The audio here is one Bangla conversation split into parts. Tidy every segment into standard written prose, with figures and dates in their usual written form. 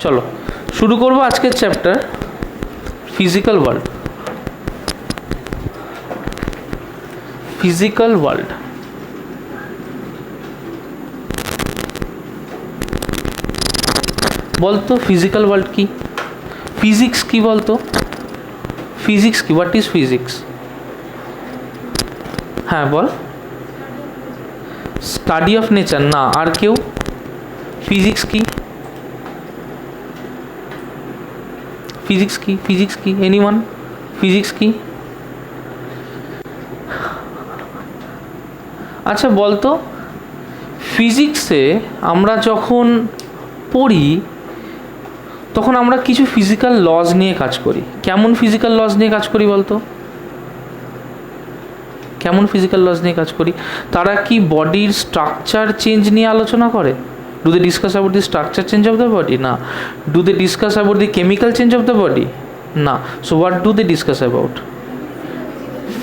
চলো শুরু করবো আজকের chapter physical world. Physical world বলতো ফিজিক্যাল ওয়ার্ল্ড কি, ফিজিক্স কি বলতো, ফিজিক্স কি, হোয়াট ইজ ফিজিক্স? হ্যাঁ বল। স্টাডি অফ নেচার না, আর কেউ? ফিজিক্স কি, ফিজিক্স কি, ফিজিক্স কি, এনিওয়ান? ফিজিক্স কি? আচ্ছা বলতো ফিজিক্সে আমরা যখন পড়ি তখন আমরা কিছু ফিজিক্যাল লজ নিয়ে কাজ করি। কেমন ফিজিক্যাল লজ নিয়ে কাজ করি বলতো? কেমন ফিজিক্যাল লজ নিয়ে কাজ করি? তারা কি বডির স্ট্রাকচার চেঞ্জ নিয়ে আলোচনা করে? Do they discuss about the structure change of the body? না। Do they discuss about the chemical change of the body? না। So what do they discuss about?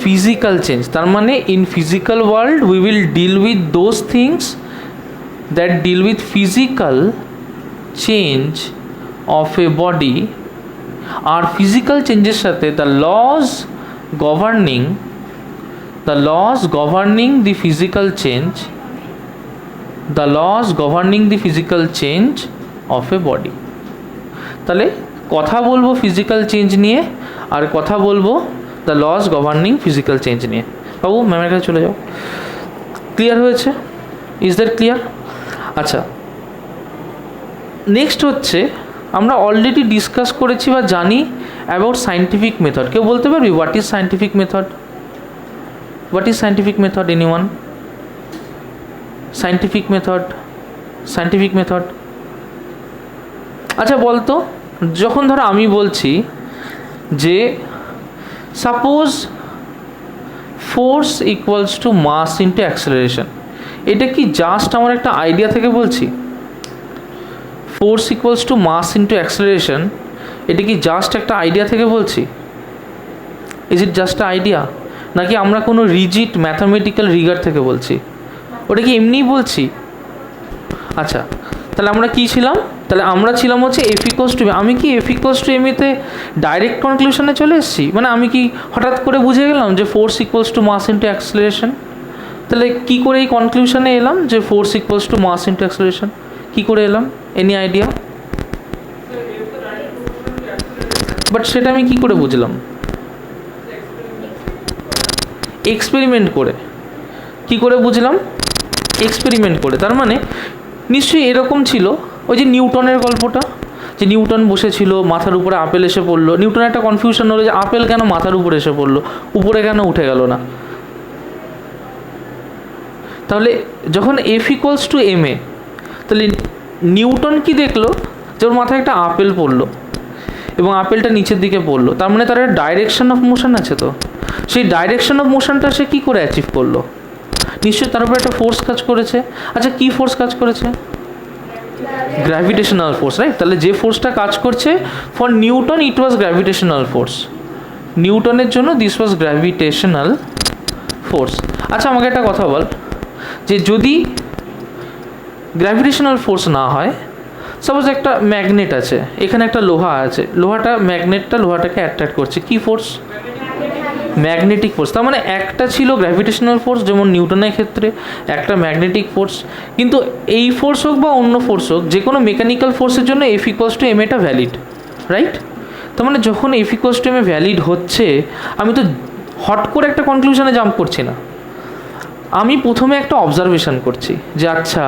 Physical change. তার মানে in physical world we will deal with those things that deal with physical change of a body. আর ফিজিক্যাল চেঞ্জের সাথে the laws governing the physical change, the laws governing the physical change of a body. তাহলে কথা বলবো ফিজিক্যাল চেঞ্জ নিয়ে আর কথা বলবো the laws governing physical change নিয়ে। বাবু ম্যামের কাছে চলে যাও। ক্লিয়ার হয়েছে? Is that clear? আচ্ছা, নেক্সট হচ্ছে আমরা অলরেডি ডিসকাস করেছি বা জানি অ্যাবাউট সায়েন্টিফিক মেথড। কেউ বলতে পারবি what is scientific method? What is scientific method? Anyone? Scientific method. আচ্ছা বলতো, যখন ধরো আমি বলছি যে suppose force equals to mass into acceleration, এটা কি জাস্ট আমার একটা আইডিয়া থেকে বলছি? Force equals to mass into acceleration, এটা কি জাস্ট একটা আইডিয়া থেকে বলছি? ইজ ইট জাস্ট আইডিয়া, নাকি আমরা কোনো রিজিড ম্যাথামেটিক্যাল রিগার থেকে বলছি? ওটা কি এমনিই বলছি? আচ্ছা, তাহলে আমরা কী ছিলাম? তাহলে আমরা ছিলাম হচ্ছে এফ ইকুয়ালস টু, আমি কি এফ ইকুয়ালস টু এমিতে ডাইরেক্ট কনক্লুশনে চলে এসেছি? মানে আমি কি হঠাৎ করে বুঝে গেলাম যে force equals to mass into acceleration? তাহলে কী করে এই কনক্লুশনে এলাম যে force equals to mass into acceleration? কী করে এলাম? Any idea? বাট সেটা আমি কী করে বুঝলাম? এক্সপেরিমেন্ট করে। কি করে বুঝলাম? এক্সপেরিমেন্ট করে। তার মানে নিশ্চয়ই এরকম ছিল ওই যে নিউটনের গল্পটা, যে নিউটন বসেছিল, মাথার উপরে আপেল এসে পড়লো। নিউটনের একটা কনফিউশন হলো যে আপেল কেন মাথার উপরে এসে পড়লো, উপরে কেন উঠে গেল না? তাহলে যখন এফ ইকুয়ালস টু এম এ, তাহলে নিউটন কি দেখলো যে ওর মাথায় একটা আপেল পড়লো এবং আপেলটা নিচের দিকে পড়লো। তার মানে তার একটা ডাইরেকশন অফ মোশন আছে। তো সেই ডাইরেকশন অফ মোশনটা সে কী করে অ্যাচিভ করলো? নিশ্চয়ই তার উপর একটা ফোর্স কাজ করেছে। আচ্ছা, কী ফোর্স কাজ করেছে? Gravitational force, right? তাহলে যে ফোর্সটা কাজ করছে for Newton it was gravitational force. নিউটনের জন্য দিস ওয়াজ গ্র্যাভিটেশনাল ফোর্স। আচ্ছা আমাকে একটা কথা বল, যে যদি গ্র্যাভিটেশনাল ফোর্স না হয়, সাপোজ একটা ম্যাগনেট আছে, এখানে একটা লোহা আছে, ম্যাগনেটটা লোহাটাকে অ্যাট্রাক্ট করছে, কী ফোর্স? Magnetic force. তার মানে একটা ছিল গ্র্যাভিটেশনাল ফোর্স যেমন নিউটনের ক্ষেত্রে, একটা ম্যাগনেটিক ফোর্স। কিন্তু এই ফোর্স হোক বা অন্য ফোর্স হোক, যে কোনো মেকানিক্যাল ফোর্সের জন্য এফ ইকুয়ালস টু এম এটা ভ্যালিড, রাইট? তার মানে যখন F equals to M A valid হচ্ছে, আমি তো হট করে একটা কনক্লুশনে জাম্প করছি না। আমি প্রথমে একটা অবজারভেশন করছি যে আচ্ছা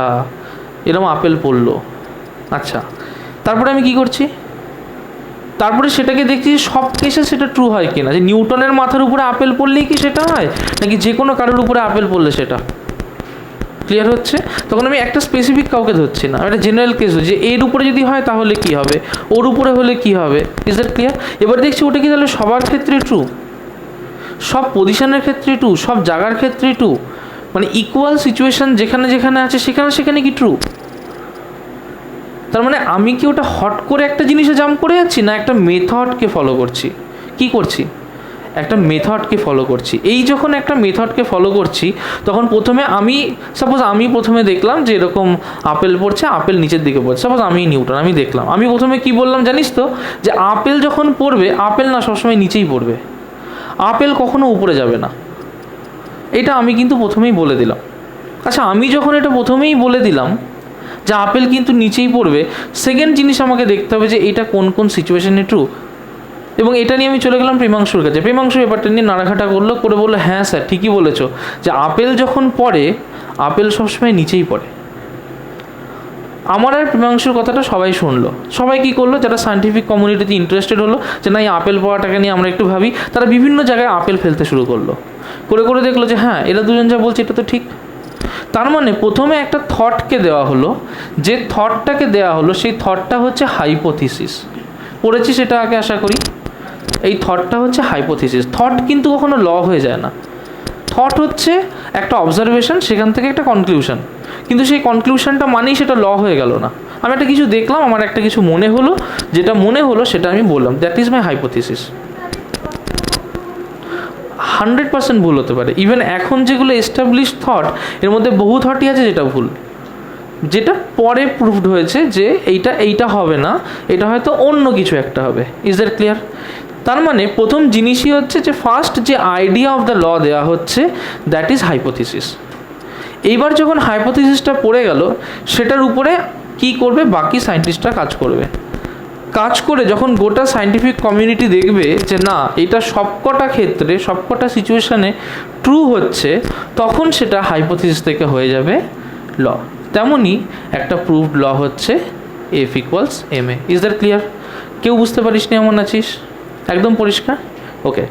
এরকম আপেল পড়লো। আচ্ছা, তারপরে আমি কি করছি? তারপরে সেটাকে দেখছি সব কেসে সেটা ট্রু হয় কিনা, যে নিউটনের মাথার উপরে আপেল পড়লেই কি সেটা হয়, নাকি যে কোনো কারোর উপরে আপেল পড়লে সেটা? ক্লিয়ার হচ্ছে? তখন আমি একটা স্পেসিফিক কাউকে ধরছি না, একটা জেনারেল কেস, যে এর উপরে যদি হয় তাহলে কি হবে, ওর উপরে হলে কি হবে। Is that clear? এবার দেখছি ওটা কি তাহলে সবার ক্ষেত্রে ট্রু, সব পজিশনের ক্ষেত্রে ট্রু, সব জায়গার ক্ষেত্রে ট্রু, মানে ইকুয়াল সিচুয়েশন যেখানে যেখানে আছে সেখানে কি ট্রু? তার মানে আমি কি ওটা হট করে একটা জিনিসে জাম্প করে যাচ্ছি, না একটা মেথডকে ফলো করছি? কি করছি? একটা মেথডকে ফলো করছি। এই যখন একটা মেথডকে ফলো করছি তখন প্রথমে আমি প্রথমে দেখলাম যে এরকম আপেল পড়ছে, আপেল নিচের দিকে পড়ছে। সাপোজ আমি নিউটন, আমি দেখলাম, আমি প্রথমে কি বললাম জানিস তো, যে আপেল যখন পড়বে, আপেল না সবসময় নিচেই পড়বে, আপেল কখনো উপরে যাবে না। এটা আমি কিন্তু প্রথমেই বলে দিলাম। আচ্ছা, আমি যখন এটা প্রথমেই বলে দিলাম যে আপেল কিন্তু নিচেই পড়বে, সেকেন্ড জিনিস আমাকে দেখতে হবে যে এটা কোন কোন সিচুয়েশনে ট্রু। এবং এটা নিয়ে আমি চলে গেলাম প্রেমাংশুর কাছে। প্রেমাংশু ব্যাপারটা নিয়ে নাড়াঘাটা করে বললো, হ্যাঁ স্যার ঠিকই বলেছো, যে আপেল যখন পড়ে, আপেল সবসময় নিচেই পড়ে। আমার আর প্রেমাংশুর কথাটা সবাই শুনলো। সবাই কী করলো, যারা সায়েন্টিফিক কমিউনিটিতে ইন্টারেস্টেড হলো যে না, এই আপেল পড়াটাকে নিয়ে আমরা একটু ভাবি, তারা বিভিন্ন জায়গায় আপেল ফেলতে শুরু করলো। করে দেখলো যে হ্যাঁ, এরা দুজন যা বলছে এটা তো ঠিক। তার মানে প্রথমে একটা থটকে দেওয়া হলো, যে থটটাকে দেওয়া হলো সেই থটটা হচ্ছে হাইপোথিসিস। পড়েছি সেটা আগে আশা করি। এই থটটা হচ্ছে হাইপোথিসিস। থট কিন্তু কখনো ল হয়ে যায় না। থট হচ্ছে একটা অবজারভেশন, সেখান থেকে একটা কনক্লুশন, কিন্তু সেই কনক্লুশনটা মানেই সেটা ল হয়ে গেল না। আমি একটা কিছু দেখলাম, আমার একটা কিছু মনে হলো, যেটা মনে হলো সেটা আমি বললাম, দ্যাট ইজ মাই হাইপোথিসিস। 100% ভুল হতে পারে। ইভেন এখন যেগুলো এস্টাবলিশ থট, এর মধ্যে বহু থটই আছে যেটা ভুল, যেটা পরে প্রুভড হয়েছে যে এইটা হবে না, এটা হয়তো অন্য কিছু একটা হবে। Is that clear? তার মানে প্রথম জিনিসই হচ্ছে যে ফার্স্ট যে আইডিয়া অফ দ্য ল দেওয়া হচ্ছে, দ্যাট ইজ হাইপোথিসিস। এইবার যখন হাইপোথিসিসটা পড়ে গেল, সেটার উপরে কি করবে, বাকি সায়েন্টিস্টরা কাজ করে যখন গোটা সায়েন্টিফিক কমিউনিটি দেখবে যে না, এটা সবকটা ক্ষেত্রে সবকটা সিচুয়েশানে ট্রু হচ্ছে, তখন সেটা হাইপোথিসিস থেকে হয়ে যাবে ল। তেমনই একটা প্রুভড ল হচ্ছে F = ma। Is that clear? কেউ বুঝতে পারিস নি এমন আছিস? একদম পরিষ্কার? ওকে।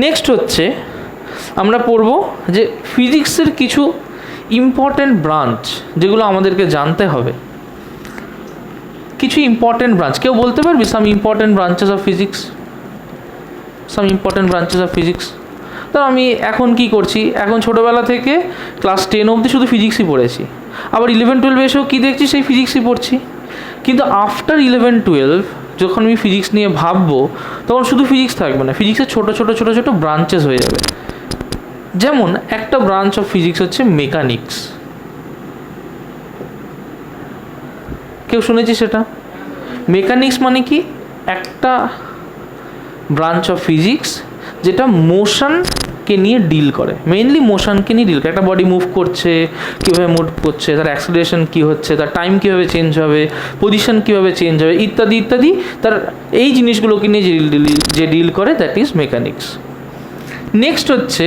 নেক্সট হচ্ছে আমরা পড়ব যে ফিজিক্সের কিছু ইম্পর্ট্যান্ট ব্রাঞ্চ যেগুলো আমাদেরকে জানতে হবে। কিছু ইম্পর্ট্যান্ট ব্রাঞ্চ, কেউ বলতে পারবি some important branches of physics? তো আমি এখন কি করছি, এখন ছোটোবেলা থেকে ক্লাস 10 অবধি শুধু ফিজিক্সই পড়েছি, আবার 11-12 এসেও কী দেখছি, সেই ফিজিক্সই পড়ছি। কিন্তু আফটার 11-12 যখন আমি ফিজিক্স নিয়ে ভাববো, তখন শুধু ফিজিক্স থাকবে না, ফিজিক্সের ছোটো ছোটো ব্রাঞ্চেস হয়ে যাবে। যেমন একটা ব্রাঞ্চ অফ ফিজিক্স হচ্ছে মেকানিক্স। কেউ শুনেছি সেটা? মেকানিক্স মানে কি, একটা ব্রাঞ্চ অফ ফিজিক্স যেটা মোশনকে নিয়ে ডিল করে, মেইনলি মোশনকে নিয়ে ডিল করে। একটা বডি মুভ করছে, কীভাবে মুভ করছে, তার অ্যাক্সিলারেশন কী হচ্ছে, তার টাইম কীভাবে চেঞ্জ হবে, পজিশন কীভাবে চেঞ্জ হবে, ইত্যাদি ইত্যাদি, তার এই জিনিসগুলোকে নিয়ে যে ডিল করে, দ্যাট ইজ মেকানিক্স। নেক্সট হচ্ছে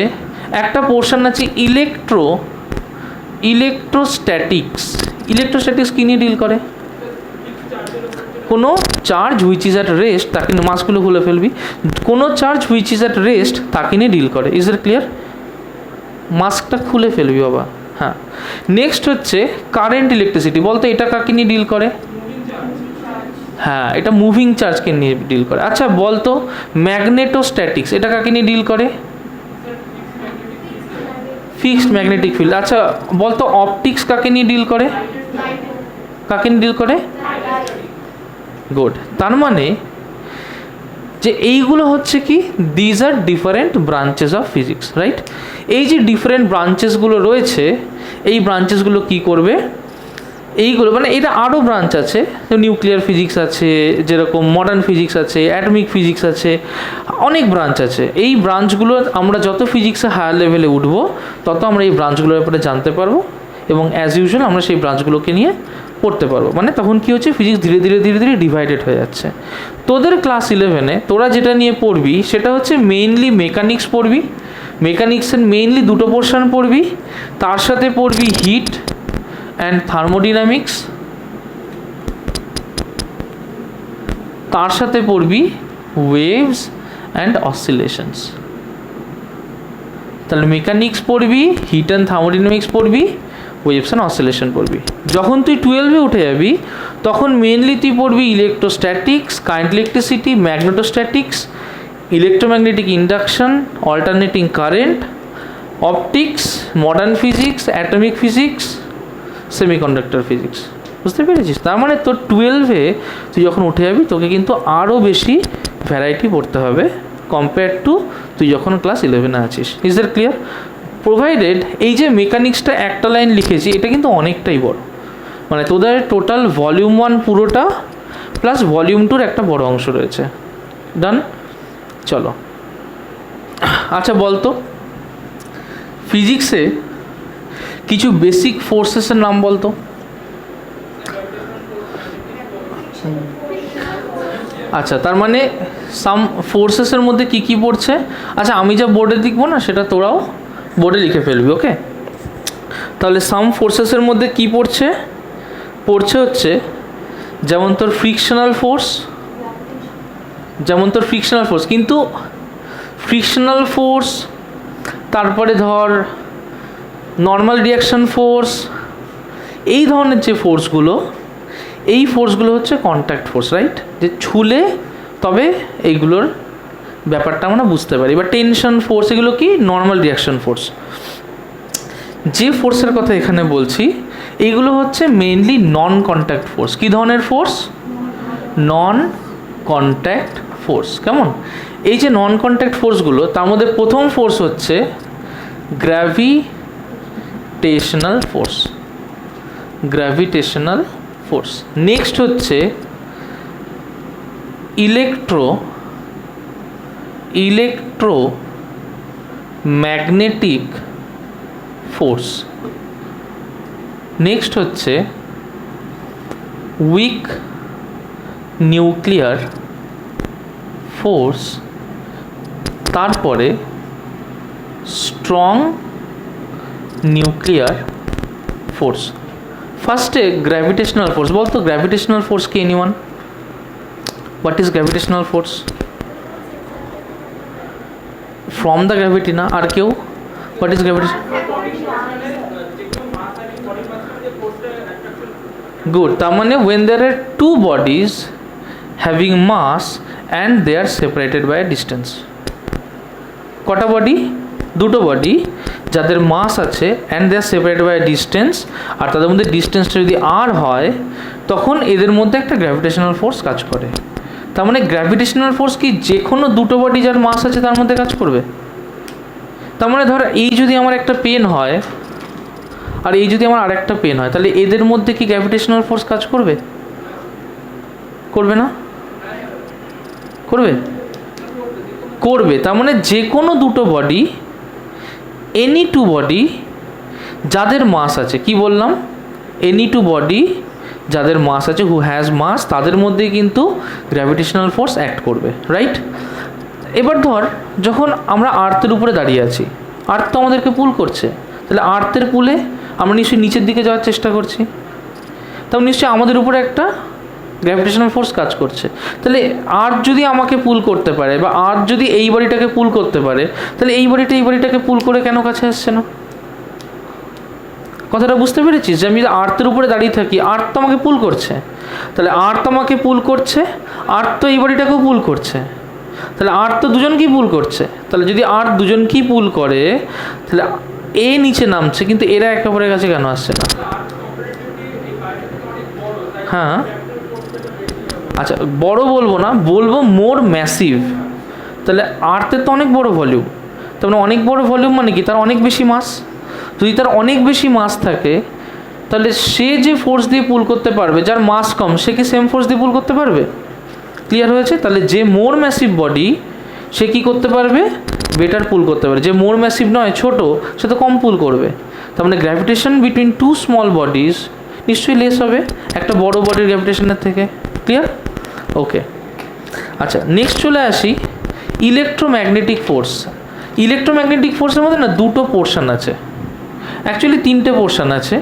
একটা পোর্শন আছে ইলেকট্রোস্ট্যাটিক্স কী নিয়ে ডিল করে? কোনো charge which is at rest, তাকে মাসগুলো খুলে ফেলবি, কোনো charge which is at rest তাকে নিয়ে ডিল করে। Is it clear? মাস্কটা খুলে ফেলবি বাবা। হ্যাঁ। নেক্সট হচ্ছে কারেন্ট ইলেকট্রিসিটি। বলতো এটা কাকে নিয়ে ডিল করে? হ্যাঁ, এটা মুভিং চার্জকে নিয়ে ডিল করে। আচ্ছা বলতো ম্যাগনেটোস্ট্যাটিক্স এটা কাকে নিয়ে ডিল করে? Fixed magnetic field. আচ্ছা বলতো অপটিক্স কাকে নিয়ে ডিল করে? গুড। তার মানে যে এইগুলো হচ্ছে কি, these are different branches of physics, right? এই যে ডিফারেন্ট ব্রাঞ্চেসগুলো রয়েছে, এই ব্রাঞ্চেসগুলো কি করবে, এইগুলো মানে এটা আরও ব্রাঞ্চ আছে, নিউক্লিয়ার ফিজিক্স আছে, যেরকম মডার্ন ফিজিক্স আছে, অ্যাটমিক ফিজিক্স আছে, অনেক ব্রাঞ্চ আছে। এই ব্রাঞ্চগুলো আমরা যত ফিজিক্সে হায়ার লেভেলে উঠবো, তত আমরা এই ব্রাঞ্চগুলোর ব্যাপারে জানতে পারবো, এবং অ্যাজ ইউজুয়াল আমরা সেই ব্রাঞ্চগুলোকে নিয়ে পড়তে পারবো। মানে তখন কি হচ্ছে, ফিজিক্স ধীরে ধীরে ডিভাইডেড হয়ে যাচ্ছে। তোদের ক্লাস 11-এ তোরা যেটা নিয়ে পড়বি সেটা হচ্ছে মেইনলি মেকানিক্স পড়বি। মেকানিক্সের মেইনলি দুটো পোর্শন পড়বি, তার সাথে পড়বি হিট অ্যান্ড থার্মোডিনামিক্স, তার সাথে পড়বি ওয়েভস অ্যান্ড অসিলেশনস। তাহলে মেকানিক্স পড়বি, হিট অ্যান্ড থার্মোডিনামিক্স পড়বি, ওয়েভস অ্যান্ড অসিলেশন পড়বি। যখন তুই 12-এ উঠে যাবি, তখন মেনলি তুই পড়বি electrostatics, current electricity, magnetostatics, electromagnetic induction, alternating current, optics, modern physics, atomic physics, semiconductor physics. বুঝতে পেরেছিস? তার মানে তোর 12-এ তুই যখন উঠে যাবি, তোকে কিন্তু আরও বেশি ভ্যারাইটি পড়তে হবে কম্পেয়ার টু তুই যখন ক্লাস 11-এ আছিস। Is that clear? প্রোভাইডেড এই যে মেকানিক্সটা একটা লাইন লিখেছি, এটা কিন্তু অনেকটাই বড়, মানে তোদের টোটাল ভলিউম 1 পুরোটা প্লাস ভলিউম 2-র একটা বড় অংশ রয়েছে। ডান? চলো, আচ্ছা বলতো ফিজিক্সে কিছু বেসিক ফোর্সেসের নাম বলতো। আচ্ছা, তার মানে সাম ফোর্সেসের মধ্যে কি কি পড়ছে? আচ্ছা, আমি যা বোর্ডে লিখবো না সেটা তোরাও বোর্ডে লিখে ফেলবি, ওকে? তাহলে সাম ফোর্সেসের মধ্যে কি পড়ছে? পড়ছে হচ্ছে যেমন তোর ফ্রিকশনাল ফোর্স, কিন্তু ফ্রিকশনাল ফোর্স, তারপরে ধর নর্মাল রিয়াকশন ফোর্স, এই ধরনের যে ফোর্সগুলো, এই ফোর্সগুলো হচ্ছে কন্ট্যাক্ট ফোর্স, রাইট? যে ছুলে তবে এইগুলোর ব্যাপারটা আমরা বুঝতে পারি। বা টেনশন ফোর্স, এগুলো কি নর্মাল রিয়াকশন ফোর্স। যে ফোর্সের কথা এখানে বলছি এইগুলো হচ্ছে মেইনলি নন কন্ট্যাক্ট ফোর্স। কী ধরনের ফোর্স? নন কন্ট্যাক্ট ফোর্স। কেমন? এই যে নন কন্ট্যাক্ট ফোর্সগুলো, তার মধ্যে প্রথম ফোর্স হচ্ছে গ্র্যাভিটেশনাল ফোর্স। নেক্সট হচ্ছে ইলেকট্রোম্যাগনেটিক ফোর্স। নেক্সট হচ্ছে উইক নিউক্লিয়ার ফোর্স, তারপরে স্ট্রং নিউক্লিয়ার ফোর্স। ফার্স্টে গ্র্যাভিটেশনাল ফোর্স। বলতো গ্র্যাভিটেশনাল ফোর্স কি? Anyone? What is gravitational force? From the gravity না, আর কেউ? What is gravitation? গুড। তার মানে when there are two bodies having mass and they are separated by a distance. কটা বডি? দুটো বডি যাদের মাস আছে and they are separated by distance, আর তাদের মধ্যে ডিস্টেন্সটা যদি আর হয় তখন এদের মধ্যে একটা গ্র্যাভিটেশনাল ফোর্স কাজ করে। তার মানে গ্র্যাভিটেশনাল ফোর্স কি যে কোনো দুটো বডি যার মাস আছে তার মধ্যে কাজ করবে? তার মানে ধর এই যদি আমার একটা পেন হয় আর এই যদি আমার আরেকটা পেন হয়, তাহলে এদের মধ্যে কি গ্র্যাভিটেশনাল ফোর্স কাজ করবে? করবে না? করবে। তার মানে যে কোনো দুটো বডি, এনি টু বডি যাদের মাস আছে, কি বললাম? এনি টু বডি যাদের মাস আছে, হু হ্যাজ মাস, তাদের মধ্যেই কিন্তু গ্র্যাভিটেশনাল ফোর্স অ্যাক্ট করবে, রাইট? এবার ধর যখন আমরা আর্থের উপরে দাঁড়িয়ে আছি, আর্থ তো আমাদেরকে পুল করছে, তাহলে আর্থের পুলে আমরা নিশ্চয়ই নিচের দিকে যাওয়ার চেষ্টা করছি, তাহলে নিশ্চয়ই আমাদের উপরে একটা গ্র্যাভিটেশনাল ফোর্স কাজ করছে। তাহলে আর্থ যদি আমাকে পুল করতে পারে বা আর্থ যদি এই বডিটাকে পুল করতে পারে, তাহলে এই বডিটাকে পুল করে কেন কাছে আসছে না? কথাটা বুঝতে পেরেছিস? যে আমি আর্থের উপরে দাঁড়িয়ে থাকি, আর্থ তো আমাকে পুল করছে, তাহলে আর্থ আমাকে পুল করছে, আর্থ তো এই বডিটাকেও পুল করছে, তাহলে আর্থ তো দুজনকেই পুল করছে। তাহলে যদি আর্থ দুজনকেই পুল করে, তাহলে এ নিচে নামছে কিন্তু এরা একে অপরের কাছে কেন আসছে না? হ্যাঁ, আচ্ছা বড় বলবো না, বলবো মোর ম্যাসিভ। তাহলে আর্থের তো অনেক বড় ভলিউম, তার মানে অনেক বড় ভলিউম মানে কি? তার অনেক বেশি মাস। যদি তার অনেক বেশি মাস থাকে, তাহলে সে যে ফোর্স দিয়ে পুল করতে পারবে, যার মাস কম, সে কি সেম ফোর্স দিয়ে পুল করতে পারবে? ক্লিয়ার হয়েছে? তাহলে যে মোর ম্যাসিভ বডি সে কি করতে পারবে? বেটার পুল করতে পারবে। যে মোর ম্যাসিভ নয়, ছোট, সে তো কম পুল করবে। তার মানে gravitation between two small bodies নিশ্চয়ই লেস হবে একটা বড় বডির গ্র্যাভিটেশনের থেকে। ক্লিয়ার? ওকে, আচ্ছা নেক্সট চলে আসি ইলেকট্রোম্যাগনেটিক ফোর্স। ইলেকট্রোম্যাগনেটিক ফোর্সের মধ্যে না দুটো পোর্শন আছে, অ্যাকচুয়ালি তিনটে পোর্শন আছে।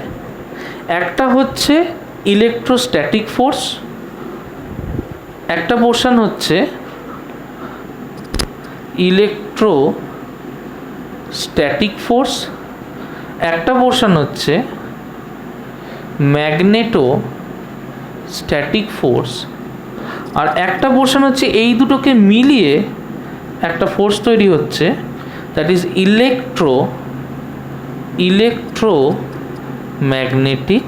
একটা হচ্ছে ইলেকট্রোস্ট্যাটিক ফোর্স, একটা পোর্শন হচ্ছে ইলেকট্রোস্ট্যাটিক ফোর্স, একটা পোর্শন হচ্ছে ম্যাগনেটোস্ট্যাটিক ফোর্স, আর একটা পোর্শন হচ্ছে এই দুটোকে মিলিয়ে একটা ফোর্স তৈরি হচ্ছে, that is electromagnetic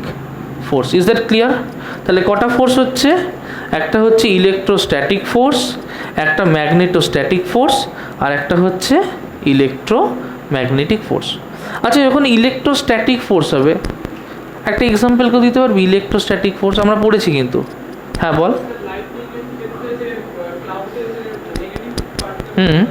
force. Is that clear? তাহলে কটা ফোর্স হচ্ছে? একটা হচ্ছে ইলেকট্রোস্ট্যাটিক ফোর্স, একটা ম্যাগনেটোস্ট্যাটিক ফোর্স আর একটা হচ্ছে ইলেকট্রোম্যাগনেটিক ফোর্স। আচ্ছা, যখন ইলেকট্রোস্ট্যাটিক ফোর্স হবে, একটা এক্সাম্পল কেউ দিতে পারবি? ইলেকট্রোস্ট্যাটিক ফোর্স আমরা পড়েছি কিন্তু। হ্যাঁ বল। হুম,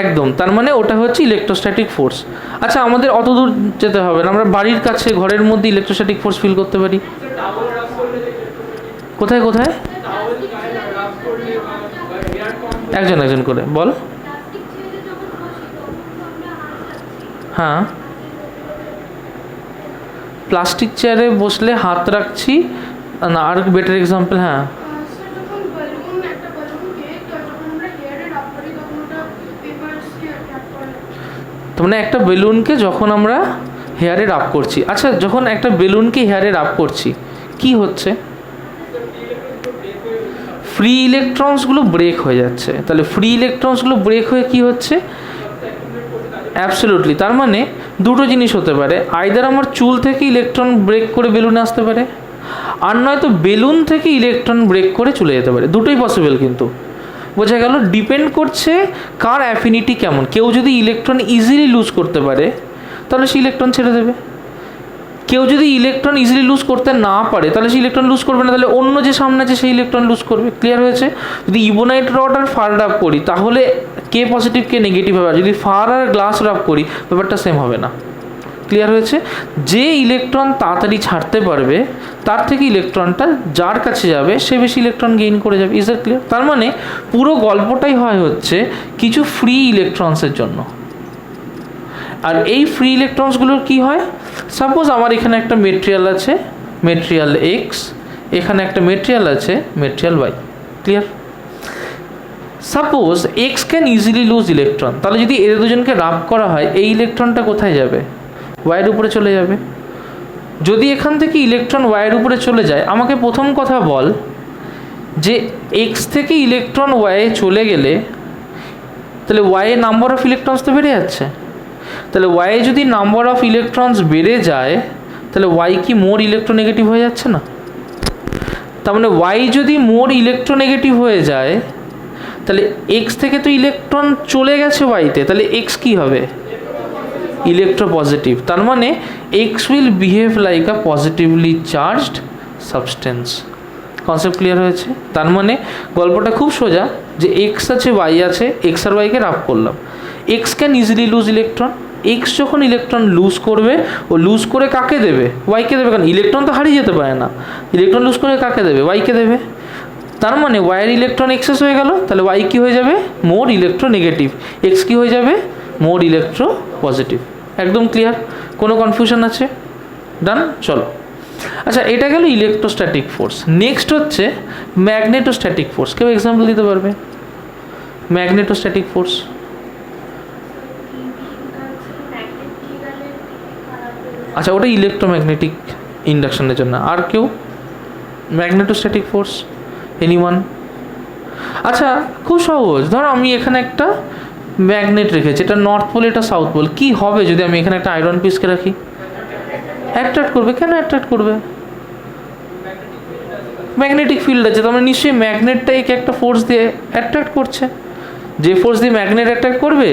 একদম, তার মানে ওটা হচ্ছে ইলেকট্রোস্ট্যাটিক ফোর্স। আচ্ছা, আমাদের অত দূর যেতে হবে না, আমরা বাড়ির কাছে ঘরের মধ্যে ইলেকট্রোস্ট্যাটিক ফোর্স ফিল করতে পারি। কোথায় কোথায়? একজন একজন করে বল। হ্যাঁ, প্লাস্টিক চেয়ারে বসলে হাত রাখছি না, আর বেটার এক্সাম্পল? হ্যাঁ, মানে একটা বেলুনকে যখন আমরা হেয়ারে রাব করছি। আচ্ছা, যখন একটা বেলুনকে হেয়ারে রাব করছি কি হচ্ছে? ফ্রি ইলেকট্রনসগুলো ব্রেক হয়ে যাচ্ছে। তাহলে ফ্রি ইলেকট্রনসগুলো ব্রেক হয়ে কি হচ্ছে? অ্যাবসলিউটলি। তার মানে দুটো জিনিস হতে পারে, আইদার আমার চুল থেকে ইলেকট্রন ব্রেক করে বেলুনে আসতে পারে, আর নয়তো বেলুন থেকে ইলেকট্রন ব্রেক করে চলে যেতে পারে। দুটোই পসিবল কিন্তু। বোঝা গেল? ডিপেন্ড করছে কার অ্যাফিনিটি কেমন। কেউ যদি ইলেকট্রন ইজিলি লুজ করতে পারে তাহলে সে ইলেকট্রন ছেড়ে দেবে। কেউ যদি ইলেকট্রন ইজিলি লুজ করতে না পারে তাহলে সে ইলেকট্রন লুজ করবে না, তাহলে অন্য যে সামনে আছে সেই ইলেকট্রন লুজ করবে। ক্লিয়ার হয়েছে? যদি ইবোনাইট রড আর ফার রাব করি তাহলে কে পজিটিভ কে নেগেটিভ হবে, যদি ফার আর গ্লাস রাব করি ব্যাপারটা সেম হবে না। ক্লিয়ার হয়েছে? যে ইলেকট্রন তাড়াতাড়ি ছাড়তে পারবে তার থেকে ইলেকট্রনটা যার কাছে যাবে সে বেশি ইলেকট্রন গেইন করে যাবে। Is that clear? তার মানে পুরো গল্পটাই হয় হচ্ছে কিছু ফ্রি ইলেকট্রনসের জন্য। আর এই ফ্রি ইলেকট্রনসগুলোর কি হয়? সাপোজ আমার এখানে একটা মেটেরিয়াল আছে, মেটেরিয়াল এক্স, এখানে একটা মেটেরিয়াল আছে, material Y. Clear? Suppose X can easily lose electron, তাহলে যদি এদের দুজনকে রাব করা হয় এই ইলেকট্রনটা কোথায় যাবে? ওয়াইয়ের উপরে চলে যাবে। যদি এখান থেকে ইলেকট্রন ওয়াইয়ের উপরে চলে যায়, আমাকে প্রথম কথা বল যে এক্স থেকে ইলেকট্রন ওয়াইয়ে চলে গেলে তাহলে ওয়াইয়ের নাম্বার অফ ইলেকট্রনস তো বেড়ে যাচ্ছে। তাহলে ওয়াইয়ে যদি নাম্বার অফ ইলেকট্রনস বেড়ে যায় তাহলে ওয়াই কি মোর ইলেকট্রোনেগেটিভ হয়ে যাচ্ছে না? তার মানে ওয়াই যদি মোর ইলেকট্রোনেগেটিভ হয়ে যায় তাহলে এক্স থেকে তো ইলেকট্রন চলে গেছে ওয়াইতে, তাহলে এক্স কি হবে? ইলেকট্রোপজিটিভ। তার মানে x will behave like a positively charged substance. Concept clear হয়েছে? তার মানে গল্পটা খুব সোজা, যে এক্স আছে ওয়াই আছে, এক্স আর ওয়াইকে রাব করলাম। X can easily lose electron, X যখন ইলেকট্রন লুজ করবে ও লুজ করে কাকে দেবে? ওয়াইকে দেবে, কারণ ইলেকট্রন তো হারিয়ে যেতে পারে না। ইলেকট্রন লুজ করে কাকে দেবে? ওয়াইকে দেবে। তার মানে ওয়াইয়ের ইলেকট্রন এক্সেস হয়ে গেল, তাহলে ওয়াই কী হয়ে যাবে? মোর ইলেকট্রোনেগেটিভ। এক্স কী হয়ে যাবে? মোর ইলেকট্রো পজিটিভ। একদম ক্লিয়ার? কোনো কনফিউশন আছে? ডান? চলো। আচ্ছা, এটা গেল ইলেকট্রোস্ট্যাটিক ফোর্স। নেক্সট হচ্ছে ম্যাগনেটোস্ট্যাটিক ফোর্স। কেউ এক্সাম্পল দিতে পারবে? ম্যাগনেটোস্ট্যাটিক ফোর্স। আচ্ছা, ওটা ইলেকট্রোম্যাগনেটিক ইন্ডাকশনের জন্য। আর কেউ? ম্যাগনেটোস্ট্যাটিক ফোর্স এনিওয়ান? আচ্ছা, খুব সহজ। ধরো আমি এখানে একটা ম্যাগনেট রেখেছি, এটা নর্থ পোল, এটা সাউথ পোল। কি হবে যদি আমি এখানে একটা আয়রন পিসকে রাখি? অ্যাট্রাক্ট করবে। কেন অ্যাট্রাক্ট করবে? ম্যাগনেটিক ফিল্ড আছে, তার মানে নিশ্চয়ই ম্যাগনেটটা একে একটা ফোর্স দিয়ে অ্যাট্রাক্ট করছে। যে ফোর্স দিয়ে ম্যাগনেট অ্যাট্রাক্ট করবে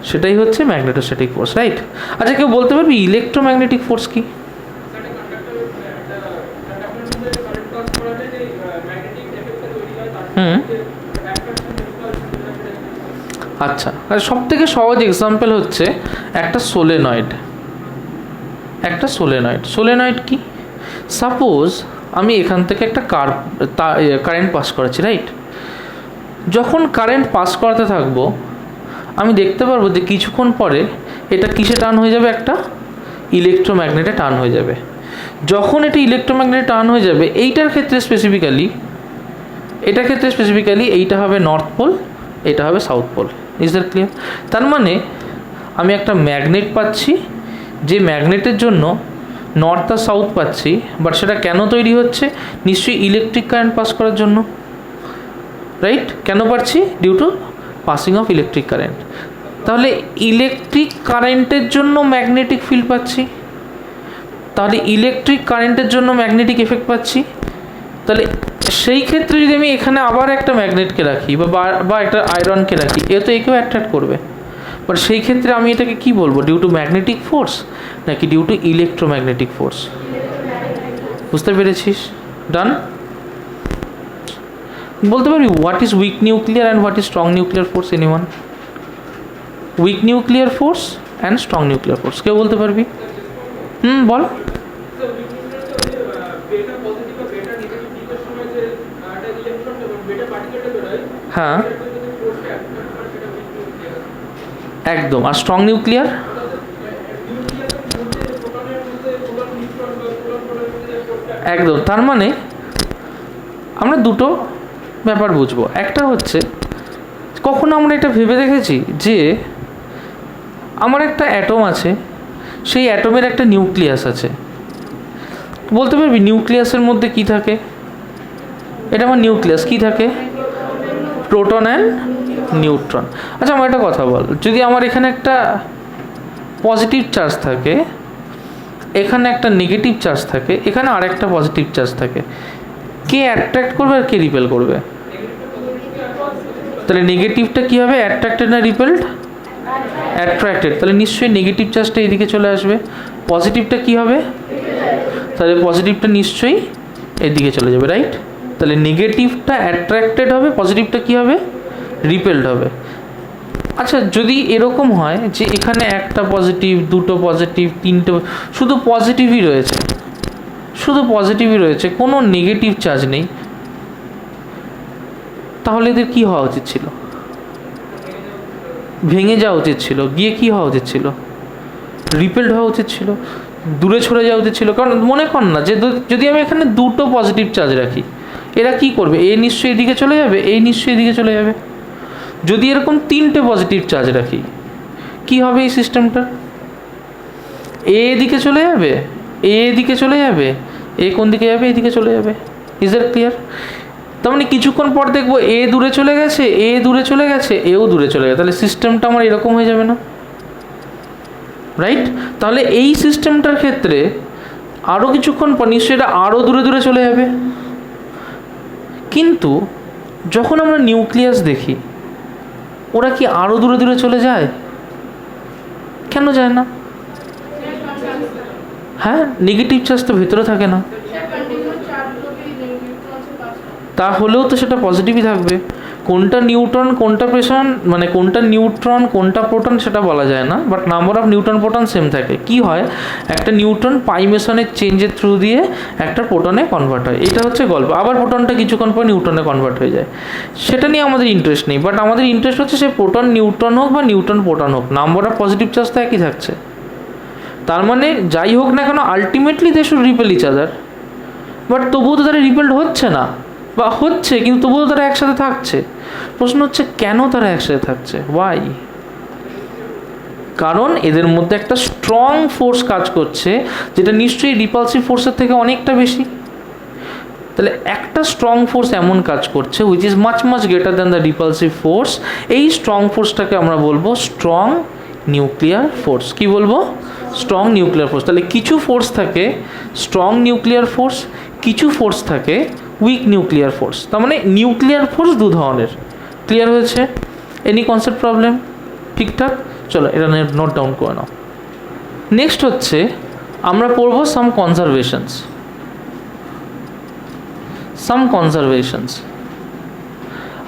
সেটাই হচ্ছে ম্যাগনেটোস্ট্যাটিক ফোর্স, রাইট? আচ্ছা, কেউ বলতে পারবি ইলেকট্রোম্যাগনেটিক ফোর্স কি? আচ্ছা, সব থেকে সহজ এক্সাম্পল হচ্ছে একটা সোলেনয়েড। একটা সোলেনয়েড কি? সাপোজ আমি এখান থেকে একটা কারেন্ট পাস করাচ্ছি, রাইট? যখন কারেন্ট পাস করাতে থাকবো আমি দেখতে পারবো যে কিছুক্ষণ পরে এটা কিসে টার্ন হয়ে যাবে? একটা ইলেকট্রোম্যাগনেটে টার্ন হয়ে যাবে। যখন এটা ইলেকট্রোম্যাগনেটে টার্ন হয়ে যাবে এটার ক্ষেত্রে স্পেসিফিক্যালি এইটা হবে নর্থ পোল, এটা হবে south pole. Is that clear? তার মানে আমি একটা ম্যাগনেট পাচ্ছি, যে ম্যাগনেটের জন্য নর্থ আর সাউথ পাচ্ছি, বাট সেটা কেন তৈরি হচ্ছে? নিশ্চয়ই ইলেকট্রিক কারেন্ট পাস করার জন্য, রাইট? কেন পাচ্ছি? Due to passing of electric current. তাহলে ইলেকট্রিক কারেন্টের জন্য ম্যাগনেটিক ফিল্ড পাচ্ছি, তাহলে ইলেকট্রিক কারেন্টের জন্য ম্যাগনেটিক এফেক্ট পাচ্ছি। তাহলে সেই ক্ষেত্রে যদি আমি এখানে আবার একটা ম্যাগনেটকে রাখি বা একটা আয়রনকে রাখি, এ তো একেও অ্যাট্রাক্ট করবে, বাট সেই ক্ষেত্রে আমি এটাকে কি বলবো, ডিউ টু ম্যাগনেটিক ফোর্স নাকি ডিউ টু ইলেকট্রোম্যাগনেটিক ফোর্স? বুঝতে পেরেছিস? ডান। বলতে পারবি what is weak nuclear and what is strong nuclear force? Anyone? Week nuclear force and strong nuclear force কেউ বলতে পারবি? বল। হ্যাঁ একদম। আর স্ট্রং নিউক্লিয়ার? একদম। তার মানে আমরা দুটো ব্যাপার বুঝবো। একটা হচ্ছে, কখনো আমরা এটা ভেবে দেখেছি যে আমার একটা অ্যাটম আছে, সেই অ্যাটমের একটা নিউক্লিয়াস আছে। বলতে পারবি নিউক্লিয়াসের মধ্যে কি থাকে? এটা আমার নিউক্লিয়াস, কি থাকে? Proton and neutron. আচ্ছা আমার একটা কথা বল, যদি আমার এখানে একটা পজিটিভ চার্জ থাকে, এখানে একটা নেগেটিভ চার্জ থাকে, এখানে আরেকটা পজিটিভ চার্জ থাকে, কে অ্যাট্রাক্ট করবে আর কে রিপেল করবে? তাহলে নেগেটিভটা কী হবে, অ্যাট্রাক্টেড না রিপেলড? অ্যাট্রাক্টেড। তাহলে নিশ্চয়ই নেগেটিভ চার্জটা এদিকে চলে আসবে। পজিটিভটা কী হবে? তাহলে পজিটিভটা নিশ্চয়ই এদিকে চলে যাবে, রাইট? তাহলে নেগেটিভটা অ্যাট্রাক্টেড হবে, পজিটিভটা কী হবে? রিপেলড হবে। আচ্ছা যদি এরকম হয় যে এখানে একটা পজিটিভ, দুটো পজিটিভ, তিনটে, শুধু পজিটিভই রয়েছে, শুধু পজিটিভই রয়েছে, কোনো নেগেটিভ চার্জ নেই, তাহলে এদের কী হওয়া উচিত ছিল? ভেঙে যাওয়া উচিত ছিল, গিয়ে কী হওয়া উচিত ছিল? রিপেলড হওয়া উচিত ছিল, দূরে সরে যাওয়া উচিত ছিল। কারণ মনে কর না যে যদি আমি এখানে দুটো পজিটিভ চার্জ রাখি, এরা কি করবে? এ নিশ্চয়ই এদিকে চলে যাবে, এই নিশ্চয়ই এদিকে চলে যাবে। যদি এরকম তিনটে পজিটিভ চার্জ রাখি, কি হবে এই সিস্টেমটা? এ এদিকে চলে যাবে, এ এদিকে চলে যাবে, এ কোন দিকে যাবে? এদিকে চলে যাবে। Is that clear? তার মানে কিছুক্ষণ পর দেখবো এ দূরে চলে গেছে, এ দূরে চলে গেছে, এও দূরে চলে গেছে। তাহলে সিস্টেমটা আমার এরকম হয়ে যাবে না, রাইট? তাহলে এই সিস্টেমটার ক্ষেত্রে আরও কিছুক্ষণ পর নিশ্চয়ই এটা আরও দূরে দূরে চলে যাবে। কিন্তু যখন আমরা নিউক্লিয়াস দেখি, ওরা কি আরও দূরে দূরে চলে যায়? কেন যায় না? হ্যাঁ, নেগেটিভ চার্জ তো ভেতরে থাকে না, তাহলেও তো সেটা পজিটিভই থাকবে। কোনটা নিউট্রন কোনটা প্রেশন, মানে কোনটা নিউট্রন কোনটা প্রোটন সেটা বলা যায় না, but number of neutron proton same থাকে। কি হয়, একটা নিউট্রন পাই মেশনের চেঞ্জের থ্রু দিয়ে একটা প্রোটনে কনভার্ট হয়, এটা হচ্ছে গল্প। আবার প্রোটনটা কিছুক্ষণ পর নিউট্রনে কনভার্ট হয়ে যায়, সেটা নিয়ে আমাদের ইন্টারেস্ট নেই। বাট আমাদের ইন্টারেস্ট হচ্ছে সে প্রোটন নিউট্রন হোক বা নিউট্রন প্রোটন হোক, নাম্বার অফ পজিটিভ চার্জ তো একই থাকছে। তার মানে যাই হোক না কেন ultimately they should repel each other, but তবুও তো তারা রিপেলড হচ্ছে না, বা হচ্ছে কিন্তু তবুও তারা একসাথে থাকছে। প্রশ্ন হচ্ছে কেন তারা একসাথে থাকছে, ওয়াই? কারণ এদের মধ্যে একটা স্ট্রং ফোর্স কাজ করছে, যেটা নিশ্চয়ই রিপালসিভ ফোর্সের থেকে অনেকটা বেশি। তাহলে একটা স্ট্রং ফোর্স এমন কাজ করছে which is much much greater than the repulsive force. এই স্ট্রং ফোর্সটাকে আমরা বলবো স্ট্রং নিউক্লিয়ার ফোর্স। কি বলবো? Strong nuclear force. তাহলে কিছু ফোর্স থাকে স্ট্রং নিউক্লিয়ার ফোর্স, কিছু ফোর্স থাকে উইক নিউক্লিয়ার ফোর্স। তার মানে নিউক্লিয়ার ফোর্স দু ধরনের। ক্লিয়ার হয়েছে? Any concept problem? ঠিকঠাক? চলো এটা নোট ডাউন করে নাও। নেক্সট হচ্ছে আমরা পড়বো সাম কনজারভেশনস।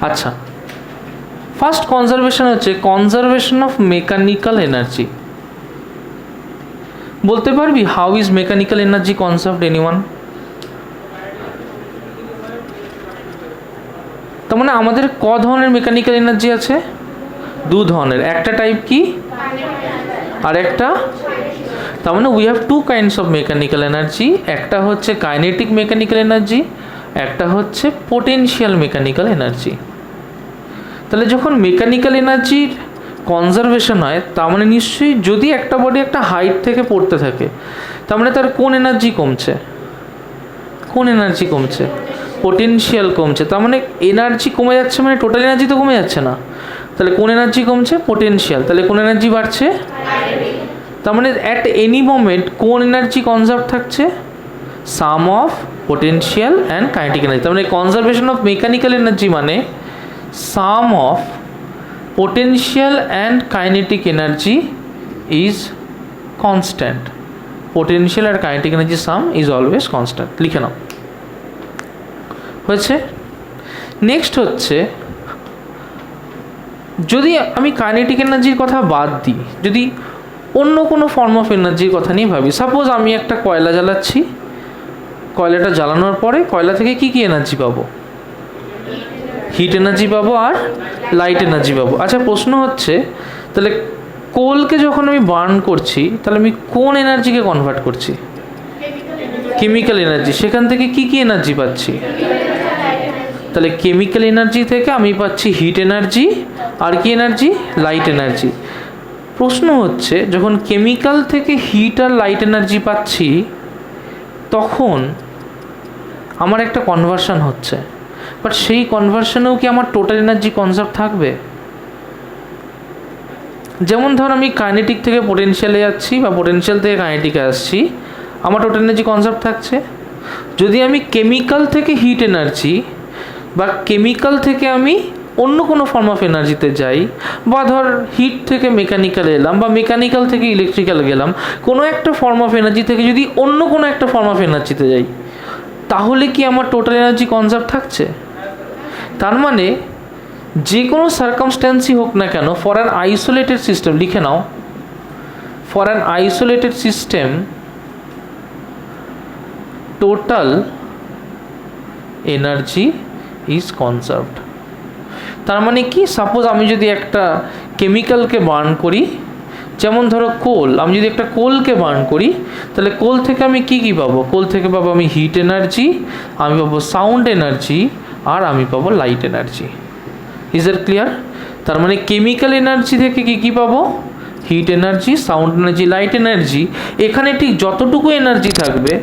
আচ্ছা, ফার্স্ট কনজারভেশন হচ্ছে কনজারভেশন অফ মেকানিক্যাল এনার্জি। বলতে পারবি how is mechanical energy conserved? Anyone? তার মানে আমাদের ক ধরনের মেকানিক্যাল এনার্জি আছে? দু ধরনের। একটা টাইপ কি আর একটা? তার মানে we have to kinds of mechanical energy. একটা হচ্ছে কাইনেটিক মেকানিক্যাল এনার্জি, একটা হচ্ছে পোটেনশিয়াল মেকানিক্যাল এনার্জি। তাহলে যখন মেকানিক্যাল এনার্জির কনজারভেশন হয়, তার মানে নিশ্চয়ই যদি একটা বডি একটা হাইট থেকে পড়তে থাকে, তার মানে তার কোন এনার্জি কমছে? কোন এনার্জি কমছে? পোটেনশিয়াল কমছে। তার মানে এনার্জি কমে যাচ্ছে, মানে টোটাল এনার্জি তো কমে যাচ্ছে না। তাহলে কোন এনার্জি কমছে? পোটেনশিয়াল। তাহলে কোন এনার্জি বাড়ছে? তার মানে অ্যাট এনি মোমেন্ট কোন এনার্জি কনজার্ভ থাকছে? Sum of potential and kinetic energy. তার মানে কনজারভেশন অফ মেকানিক্যাল এনার্জি মানে sum of potential and kinetic energy is constant. Potential আর kinetic energy sum is always constant. লিখে নাও, হয়েছে। নেক্সট হচ্ছে, যদি আমি কাইনেটিক এনার্জির কথা বাদ দিই, যদি অন্য কোনো ফর্ম অফ এনার্জির কথা নিয়ে ভাবি, সাপোজ আমি একটা কয়লা জ্বালাচ্ছি, কয়লাটা জ্বালানোর পরে কয়লা থেকে কি কি এনার্জি পাবো? হিট এনার্জি পাবো আর লাইট এনার্জি পাবো। আচ্ছা, প্রশ্ন হচ্ছে তাহলে কোলকে যখন আমি বার্ন করছি তাহলে আমি কোন এনার্জিকে কনভার্ট করছি? Chemical energy. সেখান থেকে কি কি এনার্জি পাচ্ছি? তাহলে কেমিক্যাল এনার্জি থেকে আমি পাচ্ছি হিট এনার্জি আর কি এনার্জি? Light energy. প্রশ্ন হচ্ছে, যখন কেমিক্যাল থেকে হিট আর লাইট এনার্জি পাচ্ছি তখন আমার একটা কনভার্সন হচ্ছে, বাট সেই কনভার্সনেও কি আমার টোটাল এনার্জি কনজার্ভ থাকবে? যেমন ধর আমি কাইনেটিক থেকে পোটেনশিয়ালে যাচ্ছি বা পোটেনশিয়াল থেকে কাইনেটিকে আসছি, আমার টোটাল এনার্জি কনজার্ভ থাকছে। যদি আমি কেমিক্যাল থেকে হিট এনার্জি বা কেমিক্যাল থেকে আমি অন্য কোনো ফর্ম অফ এনার্জিতে যাই, বা ধর হিট থেকে মেকানিক্যাল এলাম বা মেকানিক্যাল থেকে ইলেকট্রিক্যাল গেলাম, কোনো একটা ফর্ম অফ এনার্জি থেকে যদি অন্য কোনো একটা ফর্ম অফ এনার্জিতে যাই, তাহলে কি আমার টোটাল এনার্জি কনজার্ভ থাকছে? তার মানে যে কোনো সার্কামস্ট্যান্সই হোক না কেন, ফর অ্যান আইসোলেটেড সিস্টেম, লিখে নাও, for an isolated system total energy is conserved. তার মানে কি, সাপোজ আমি যদি একটা কেমিক্যালকে বার্ন করি, যেমন ধরো কোল, আমি যদি একটা কোলকে বার্ন করি তাহলে কোল থেকে আমি কি কি পাবো? কোল থেকে পাবো আমি হিট এনার্জি, আমি পাবো সাউন্ড এনার্জি আর আমি পাবো light energy. Is it clear? তার মানে কেমিক্যাল এনার্জি থেকে কি কি পাবো? Hit energy, sound energy, light energy. এখানে ঠিক যতটুকু এনার্জি থাকবে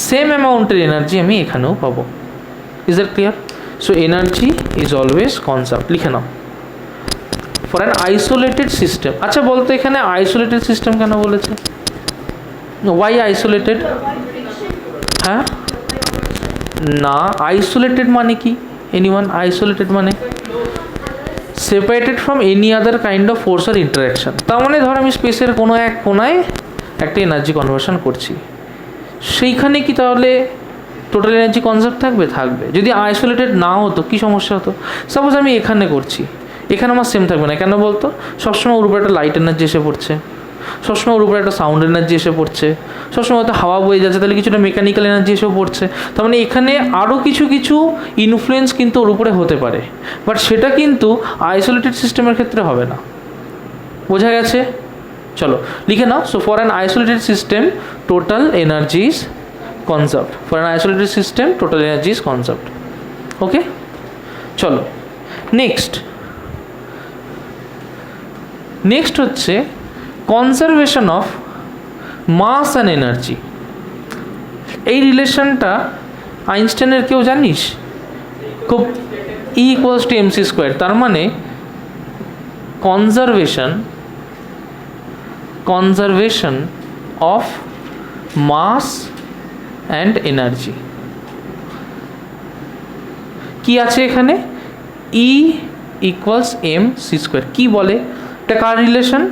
সেম অ্যামাউন্টের এনার্জি আমি এখানেও পাবো। Is it clear? So energy is always conserved. লিখে নাও, ফর অ্যান আইসোলেটেড সিস্টেম। আচ্ছা বলতো, এখানে আইসোলেটেড সিস্টেম কেন বলেছে? Why isolated? হ্যাঁ না, আইসোলেটেড মানে কি? এনিওয়ান? আইসোলেটেড মানে separated from any other kind of force আর ইন্টারাকশন। তার মানে ধর আমি স্পেসের কোনো এক কোনায় একটা এনার্জি কনভার্সন করছি, সেইখানে কি তাহলে টোটাল এনার্জি কনজার্ভ থাকবে? থাকবে। যদি আইসোলেটেড না হতো কি সমস্যা হতো? সাপোজ আমি এখানে করছি, এখানে আমার সেম থাকবে না। কেন বলতো? সবসময় ওর উপরে একটা লাইট এনার্জি এসে পড়ছে, সবসময় ওর উপরে একটা সাউন্ড এনার্জি এসে পড়ছে, সবসময় হয়তো হাওয়া বয়ে যাচ্ছে, তাহলে কিছুটা মেকানিক্যাল এনার্জি এসেও পড়ছে। তার মানে এখানে আরও কিছু কিছু ইনফ্লুয়েন্স কিন্তু ওর উপরে হতে পারে, বাট সেটা কিন্তু আইসোলেটেড সিস্টেমের ক্ষেত্রে হবে না। বোঝা গেছে? চলো লিখে নাও। So for an isolated system total energy is conserved. For an isolated system total energy is conserved. Okay, চলো নেক্সট হচ্ছে conservation of mass and energy. এই রিলেশনটা আইনস্টাইনের কেউ জানিস? খুব E = mc²। তার মানে conservation of mass and energy কি আছে এখানে? E = mc²। কি বলে এটা? কার রিলেশন?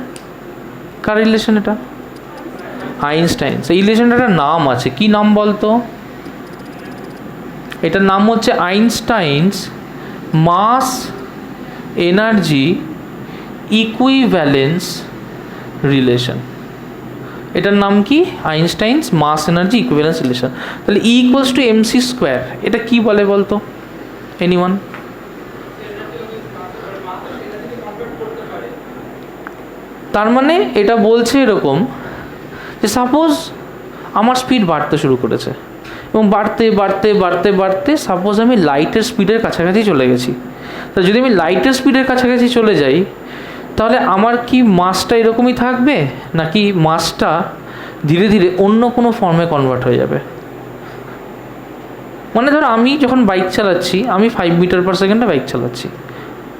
কার রিলেশন এটা? আইনস্টাইন। এই রিলেশনটার একটা নাম আছে, কি নাম বলতো? এটার নাম হচ্ছে আইনস্টাইনস মাস এনার্জি ইকুইভ্যালেন্স রিলেশন। এটার নাম কি? আইনস্টাইনস মাস এনার্জি ইকুইভ্যালেন্স রিলেশন। তাহলে E = mc², এটা কি বলে বলতো? এনিওয়ান? তার মানে এটা বলছে এরকম যে সাপোজ আমার স্পিড বাড়তে শুরু করেছে এবং বাড়তে বাড়তে বাড়তে বাড়তে সাপোজ আমি লাইটের স্পিডের কাছাকাছি চলে গেছি। তা যদি আমি লাইটের স্পিডের কাছাকাছি চলে যাই তাহলে আমার কি মাসটা এরকমই থাকবে, নাকি মাসটা ধীরে ধীরে অন্য কোনো ফর্মে কনভার্ট হয়ে যাবে? মানে ধর আমি যখন বাইক চালাচ্ছি, আমি 5 মিটার/সেকেন্ডে বাইক চালাচ্ছি,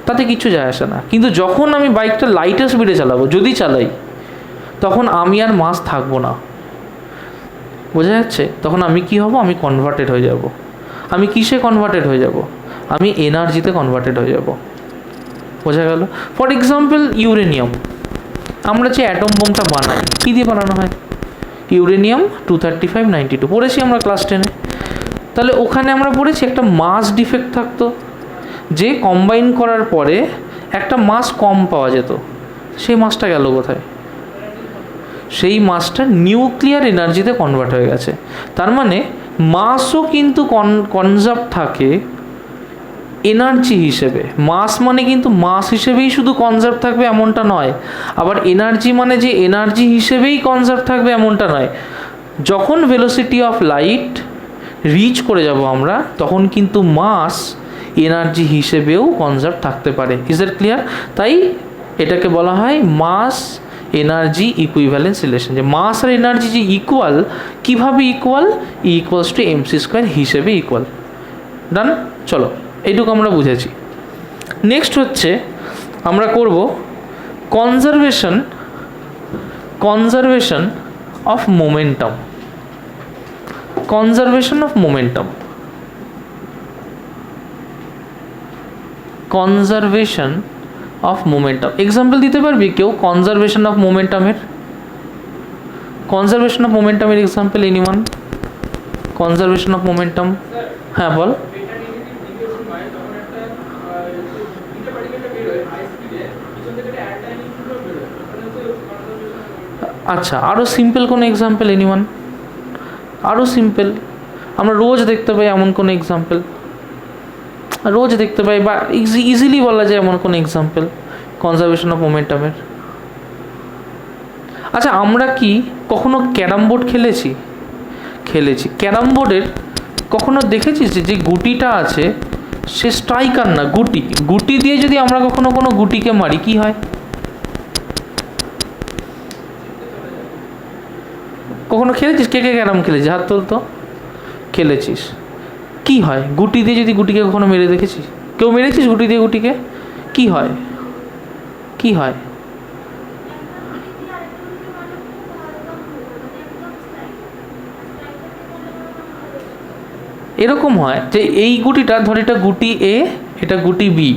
তাতে কিছু যায় আসে না। কিন্তু যখন আমি বাইকটা লাইটের স্পিডে চালাবো, যদি চালাই, তখন আমি আর মাস থাকবো না। বোঝা যাচ্ছে? তখন আমি কি হব? আমি কনভার্টেড হয়ে যাব। আমি কিসে কনভার্টেড হয়ে যাব? আমি এনার্জিতে কনভার্টেড হয়ে যাব। বোঝা গেল? ফর এক্সাম্পল ইউরেনিয়াম, আমরা যে অ্যাটম বোমটা বানাই কী দিয়ে বানানো হয়? ইউরেনিয়াম 235-92 পড়েছি আমরা ক্লাস 10-এ। তাহলে ওখানে আমরা পড়েছি একটা মাস ডিফেক্ট থাকতো, যে কম্বাইন করার পরে একটা মাস কম পাওয়া যেত। সেই মাসটা গেল কোথায়? সেই মাসটা নিউক্লিয়ার এনার্জিতে কনভার্ট হয়ে গেছে। তার মানে মাসও কিন্তু কনজার্ভ থাকে এনার্জি হিসেবে। মাস মানে কিন্তু মাস হিসেবেই শুধু কনজার্ভ থাকবে এমনটা নয়, আবার এনার্জি মানে যে এনার্জি হিসেবেই কনজার্ভ থাকবে এমনটা নয়। যখন ভেলোসিটি অফ লাইট রিচ করে যাব আমরা, তখন কিন্তু মাস এনার্জি হিসেবেও কনজার্ভ থাকতে পারে। Is that clear? তাই এটাকে বলা হয় মাস এনার্জি ইকুইভ্যালেন্স রিলেশন, যে মাস আর এনার্জি যে ইকুয়াল। কীভাবে ইকুয়াল? ইকুয়ালস টু mc² হিসেবে ইকুয়াল। ডান? চলো, এইটুকু আমরা বুঝেছি। নেক্সট হচ্ছে আমরা করব conservation of momentum. Conservation of momentum, conservation of momentum. Example দিতে পারবি কেউ কনজারভেশন অফ মোমেন্টামের? কনজারভেশন অফ মোমেন্টামের example anyone? Conservation of momentum, হ্যাঁ বল। আচ্ছা, আরও সিম্পল কোনো এক্সাম্পল এনিওয়ান? আরও সিম্পল আমরা রোজ দেখতে পাই এমন কোনো এক্সাম্পল? রোজ দেখতে পাই বা ইজিলি বলা যায় এমন কোনো এক্সাম্পল কনজারভেশন অফ মোমেন্টামের? আচ্ছা, আমরা কি কখনো ক্যারাম বোর্ড খেলেছি? খেলেছি। ক্যারাম বোর্ডের কখনো দেখেছিস যে গুটিটা আছে সে স্ট্রাইকার না, গুটি। গুটি দিয়ে যদি আমরা কখনো কোনো গুটিকে মারি কি হয়? কখনো খেলেছিস? কে কে ক্যারাম খেলেছিস? হাত তোল তো। খেলেছিস? কি হয় গুটি দিয়ে যদি গুটিকে কখনো মেরে দেখেছিস? কেউ মেরেছিস গুটি দিয়ে গুটিকে? কি হয়? কি হয়? এরকম হয় যে এই গুটিটা, ধর এটা গুটি এ, এটা গুটি বি।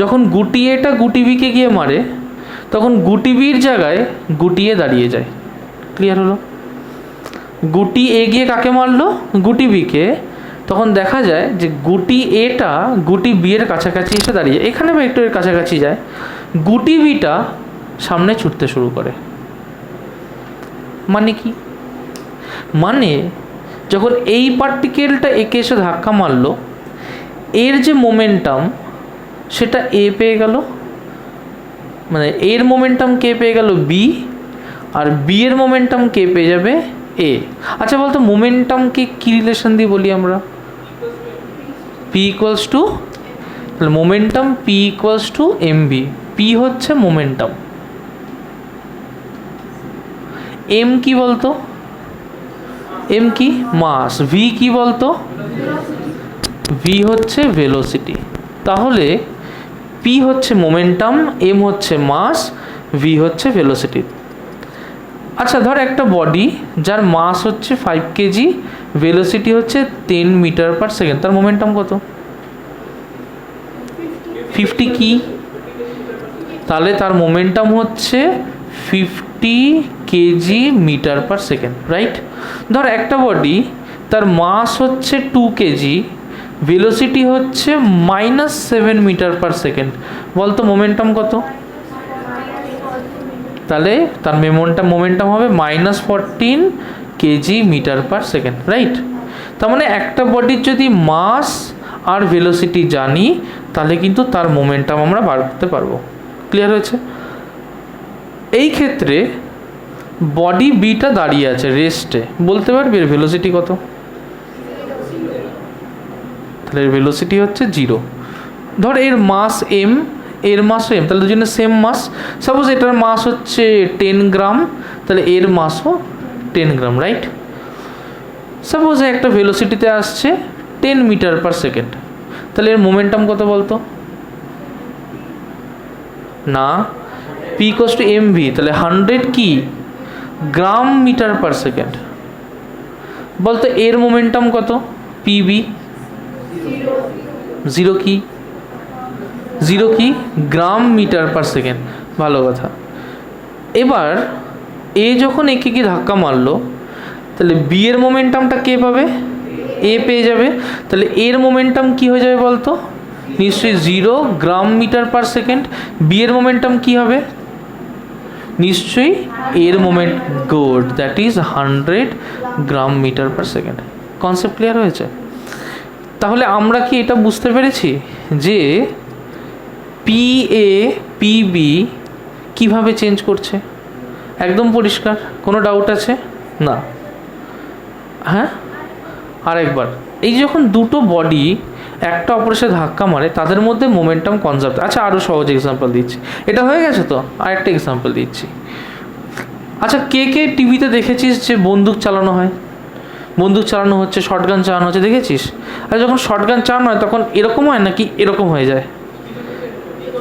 যখন গুটি এটা গুটি বিকে গিয়ে মারে, তখন গুটি বির জায়গায় গুটি এ দাঁড়িয়ে যায়। ক্লিয়ার হলো? গুটি এ গিয়ে কাকে মারলো? গুটি বিকে। তখন দেখা যায় যে গুটি এটা গুটি বি এর কাছাকাছি এসে দাঁড়িয়ে, এখানে বা একটু এর কাছাকাছি যায়, গুটি বিটা সামনে ছুটতে শুরু করে। মানে কি? মানে যখন এই পার্টিকেলটা একে এসে ধাক্কা মারলো, এর যে মোমেন্টাম সেটা এ পেয়ে গেল, মানে এর মোমেন্টাম কে পেয়ে গেল? বি। আর বি এর মোমেন্টাম কে পেয়ে যাবে? এ। আচ্ছা বলতো মোমেন্টামকে কি রিলেশন দিয়ে বলি আমরা? পি ইকুয়ালস টু, তাহলে momentum P equals to M V. P হচ্ছে মোমেন্টাম, এম কি বলতো? এম কি? মাস। ভি কি বলতো? ভি হচ্ছে ভেলোসিটি। তাহলে পি হচ্ছে মোমেন্টাম, এম হচ্ছে মাস, ভি হচ্ছে ভেলোসিটি। আচ্ছা ধর একটা বডি যার মাস হচ্ছে 5 কেজি, ভেলোসিটি হচ্ছে 10 মিটার পার সেকেন্ড, তার মোমেন্টাম কত? 50 কি? তাহলে তার মোমেন্টাম হচ্ছে 50 KG metre per second, right? ধর একটা বডি তার মাস হচ্ছে 2 কেজি, ভেলোসিটি হচ্ছে -7 মিটার পার সেকেন্ড, বলতো মোমেন্টাম কত? তাহলে তার মোমেন্টাম হবে -14 KG metre per second, right? তার মানে একটা বডির যদি মাস আর ভেলোসিটি জানি, তাহলে কিন্তু তার মোমেন্টাম আমরা বার করতে পারবো। ক্লিয়ার হয়েছে? এই ক্ষেত্রে বডি বিটা দাঁড়িয়ে আছে রেস্টে, বলতে পারবি এর ভেলোসিটি কত? তাহলে এর ভেলোসিটি হচ্ছে 0। ধর এর মাস এম, এর মাসও এম, তাহলে দুজনের সেম মাস। সাপোজ এটার মাস হচ্ছে 10 গ্রাম, তাহলে এর মাসও 10 গ্রাম, রাইট? সাপোজ একটা ভেলোসিটিতে আসছে 10 মিটার পার সেকেন্ড, তাহলে এর মোমেন্টাম কত বলতো? না, P equals to M V, তাহলে 100 কি গ্রাম মিটার পার সেকেন্ড। বলতো এর মোমেন্টাম কত? পিবি। জিরো কি? জিরো কি? গ্রাম মিটার পার সেকেন্ড। ভালো কথা। এবার এ যখন একে কি ধাক্কা মারলো, তাহলে বি এর মোমেন্টামটা কে পাবে? এ পেয়ে যাবে। তাহলে এর মোমেন্টাম কি হয়ে যাবে বলতো? নিশ্চয়ই zero gram metre per second. B এর মোমেন্টাম কি হবে? নিশ্চয়ই এর moment, good, that is 100 gram metre per second. Concept clear হয়েছে? তাহলে আমরা কি এটা বুঝতে পেরেছি যে পি এ পি বি কীভাবে চেঞ্জ করছে? একদম পরিষ্কার, কোনো ডাউট আছে? না। হ্যাঁ, আরেকবার, এই যখন দুটো বডি একটা অপরের সাথে ধাক্কা মারে তাদের মধ্যে মোমেন্টাম কনজার্ভ। আচ্ছা, আরও সহজ এক্সাম্পল দিচ্ছি। এটা হয়ে গেছে তো, আরেকটা এক্সাম্পল দিচ্ছি। আচ্ছা, কে কে টিভিতে দেখেছিস যে বন্দুক চালানো হয়? বন্দুক চালানো হচ্ছে, শটগান চালানো হচ্ছে, দেখেছিস? আর যখন শটগান চালানো হয় তখন এরকম হয় নাকি এরকম হয়ে যায়?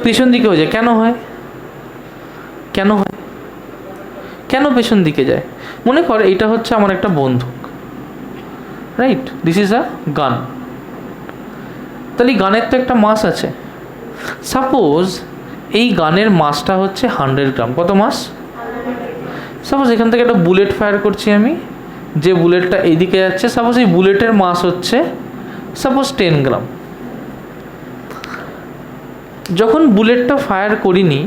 পেছন দিকে হয়ে যায়। কেন হয়? কেন হয়? কেন পেছন দিকে যায়? মনে কর এইটা হচ্ছে আমার একটা বন্দুক, রাইট? দিস ইজ আ গান। তাহলে গানের তো একটা মাস আছে। সাপোজ এই গানের মাসটা হচ্ছে 100 গ্রাম। কত মাস? সাপোজ এখান থেকে একটা বুলেট ফায়ার করছি আমি, যে বুলেটটা এইদিকে যাচ্ছে, সাপোজ এই বুলেটের মাস হচ্ছে সাপোজ 10 গ্রাম। যখন বুলেটটা ফায়ার করিনি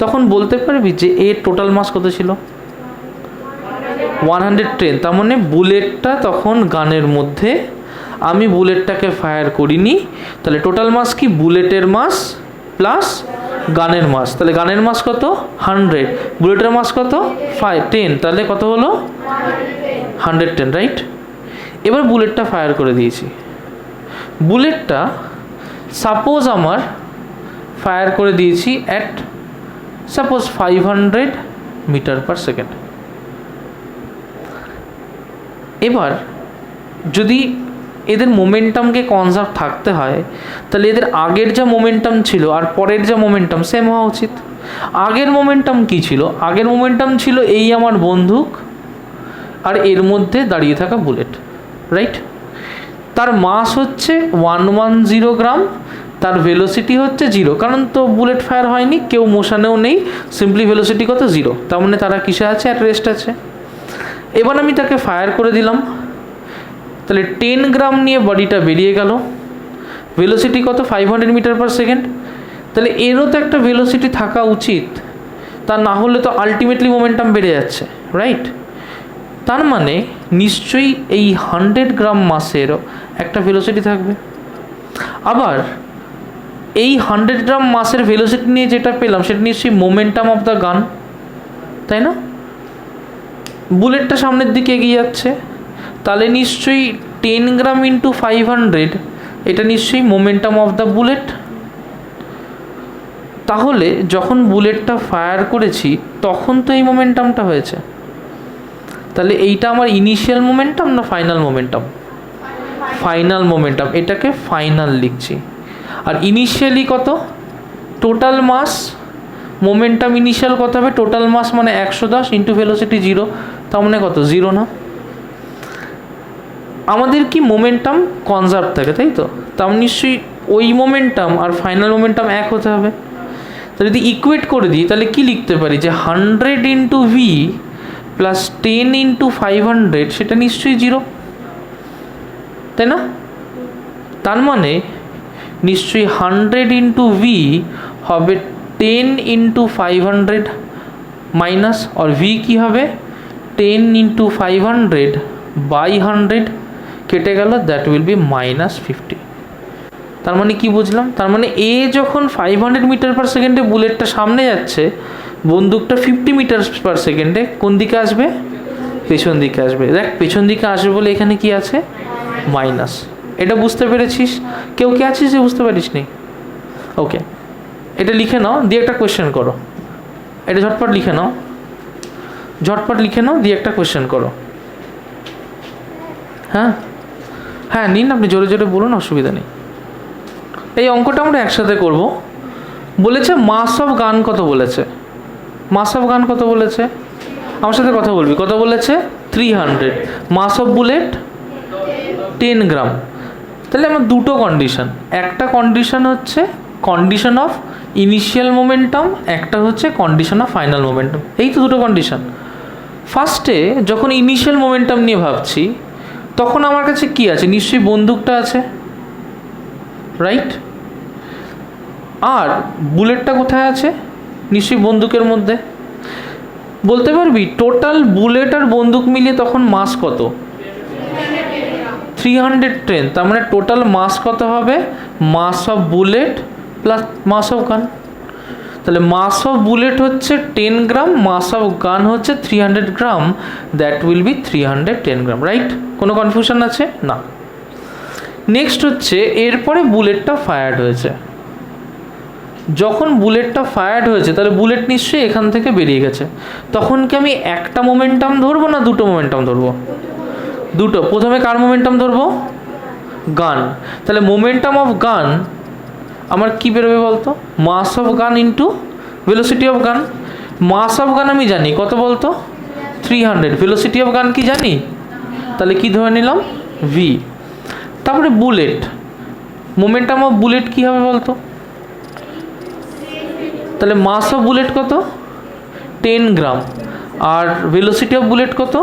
তখন বলতে পারবি যে এর টোটাল মাস কত ছিল? 110। তার মানে বুলেটটা তখন গানের মধ্যে, আমি বুলেটটাকে ফায়ার করিনি, তাহলে টোটাল মাস কি? বুলেটের মাস প্লাস গানের মাস। তাহলে গানের মাস কত? 100, বুলেটের মাস কত? 10, তাহলে কত হলো? 110, রাইট? এবার বুলেটটা ফায়ার করে দিয়েছি। বুলেটটা সাপোজ আমার ফায়ার করে দিয়েছি at suppose 500 metre per second. এবার যদি এদের মোমেন্টামকে কনজার্ভ থাকতে হয় তাহলে এদের আগের যা মোমেন্টাম ছিল আর পরের যা মোমেন্টাম সেম হওয়া উচিত। আগের মোমেন্টাম কি ছিল? আগের মোমেন্টাম ছিল এই আমার বন্দুক আর এর মধ্যে দাঁড়িয়ে থাকা বুলেট, রাইট? তার মাস হচ্ছে 110 গ্রাম, তার ভেলোসিটি হচ্ছে 0, কারণ তো বুলেট ফায়ার হয়নি, কেউ মোশনেও নেই, সিম্পলি ভেলোসিটি কত? 0। তার মানে তারা কিসে আছে? অ্যাট রেস্ট আছে। এবার আমি তাকে ফায়ার করে দিলাম, তাহলে 10 গ্রাম নিয়ে বডিটা বেরিয়ে গেল। ভেলোসিটি কত? 500 মিটার পার সেকেন্ড। তাহলে এরও তো একটা ভেলোসিটি থাকা উচিত, তা না হলে তো আলটিমেটলি মোমেন্টাম বেড়ে যাচ্ছে, রাইট? তার মানে নিশ্চয়ই এই 100 গ্রাম মাসেরও একটা ভেলোসিটি থাকবে। আবার এই 100 গ্রাম মাসের ভেলোসিটি নিয়ে যেটা পেলাম সেটা নিশ্চয়ই মোমেন্টাম অফ দ্য গান, তাই না? বুলেটটা সামনের দিকে এগিয়ে যাচ্ছে, তাহলে নিশ্চয়ই 10 গ্রাম ইন্টু 500, এটা নিশ্চয়ই মোমেন্টাম অফ দ্য বুলেট। তাহলে যখন বুলেটটা ফায়ার করেছি তখন তো এই মোমেন্টামটা হয়েছে। তাহলে এইটা আমার ইনিশিয়াল মোমেন্টাম না ফাইনাল মোমেন্টাম? Final momentum. এটাকে ফাইনাল লিখছি। আর ইনিশিয়ালি কত? Total mass. মোমেন্টাম ইনিশিয়াল কত হবে? টোটাল মাস মানে 110 ইন্টু ভেলোসিটি 0, তার মানে কত? 0 না? আমাদের কি মোমেন্টাম কনজার্ভ থাকে, তাই তো? তার নিশ্চয়ই ওই মোমেন্টাম আর ফাইনাল মোমেন্টাম এক হতে হবে। তো যদি ইকুয়েট করে দিই তাহলে কি লিখতে পারি? যে 100 ইন্টু ভি প্লাস 10 ইন্টু 500, সেটা নিশ্চয়ই 0, তাই না? তার মানে নিশ্চয়ই 100 ইন্টু ভি হবে 10 ইন্টু 500 মাইনাস, আর ভি কী হবে? 10 ইন্টু 500 বাই 100 কেটে গেল, দ্যাট উইল বি -50। তার মানে কি বুঝলাম? তার মানে এ যখন 500 মিটার পার সেকেন্ডে বুলেটটা সামনে যাচ্ছে, বন্দুকটা 50 মিটার পার সেকেন্ডে কোন দিকে আসবে? পেছন দিকে আসবে। দেখ, পেছন দিকে আসবে বলে এখানে কি আছে? মাইনাস। এটা বুঝতে পেরেছিস? কেউ কে আছিস যে বুঝতে পারিস নি? ওকে, এটা লিখে নাও, দিয়ে একটা কোয়েশ্চেন করো। এটা ঝটপট লিখে নাও, ঝটপট লিখে নাও, দিয়ে একটা কোয়েশ্চেন করো। হ্যাঁ হ্যাঁ, নিন, আপনি জোরে জোরে বলুন, অসুবিধা নেই। এই অঙ্কটা আমরা একসাথে করব। বলেছে মাস অফ গান কত বলেছে? মাস অফ গান কত বলেছে? আমার সাথে কথা বলবি। কত বলেছে? 300, মাস অফ বুলেট 10 গ্রাম। তাহলে আমার দুটো কন্ডিশন, একটা কন্ডিশন হচ্ছে কন্ডিশন অফ ইনিশিয়াল মোমেন্টাম, একটা হচ্ছে কন্ডিশন অফ ফাইনাল মোমেন্টাম। এই তো দুটো কন্ডিশন। ফার্স্টে যখন ইনিশিয়াল মোমেন্টাম নিয়ে ভাবছি তখন আমার কাছে কি আছে, নিশ্চয়ই বন্দুকটা আছে, রাইট? আর বুলেটটা কোথায় আছে? নিশ্চয়ই বন্দুকের মধ্যে। বলতে পারবি টোটাল বুলেট আর বন্দুক মিলিয়ে তখন মাস কত? 310। তার মানে টোটাল মাস কত হবে? Mass of bullet plus mass of gun. তাহলে মাস অফ বুলেট হচ্ছে 10 গ্রাম, মাস অফ গান হচ্ছে 300 gram, that will be 310 gram, right? কোনো কনফিউশন আছে? না। নেক্সট হচ্ছে এরপরে বুলেটটা ফায়ার্ড হয়েছে। যখন বুলেটটা ফায়ার্ড হয়েছে তাহলে বুলেট নিশ্চয়ই এখান থেকে বেরিয়ে গেছে। তখন কি আমি একটা মোমেন্টাম ধরবো না দুটো মোমেন্টাম ধরবো? দুটো। প্রথমে কার মোমেন্টাম ধরবো? গান। তাহলে মোমেন্টাম অফ গান আমার কি বেরোবে বলতো? মাস অফ গান ইন্টু ভেলোসিটি অফ গান। মাস অফ গান আমি জানি কত বলতো? 300। ভেলোসিটি অফ গান কি জানি? তাহলে কি ধরে নিলাম? ভি। তারপরে বুলেট, মোমেন্টাম অফ বুলেট কি হবে বলতো? তাহলে মাস অফ বুলেট কত? 10 গ্রাম। আর ভেলোসিটি অফ বুলেট কত?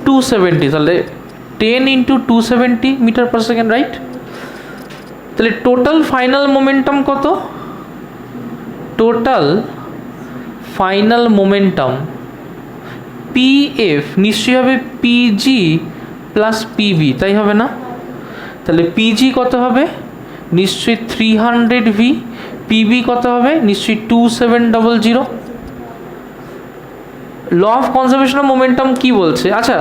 270। তাহলে 10 into 270 metre per second, right? তাহলে টোটাল ফাইনাল মোমেন্টাম কত? টোটাল ফাইনাল মোমেন্টাম পিএফ নিশ্চয়ই হবে পিজি প্লাস পিভি, তাই হবে না? তাহলে পিজি কত হবে? নিশ্চয়ই 300 ভি। পিভি কত হবে? নিশ্চয়ই 2700। Law of conservation of momentum কি বলছে? আচ্ছা,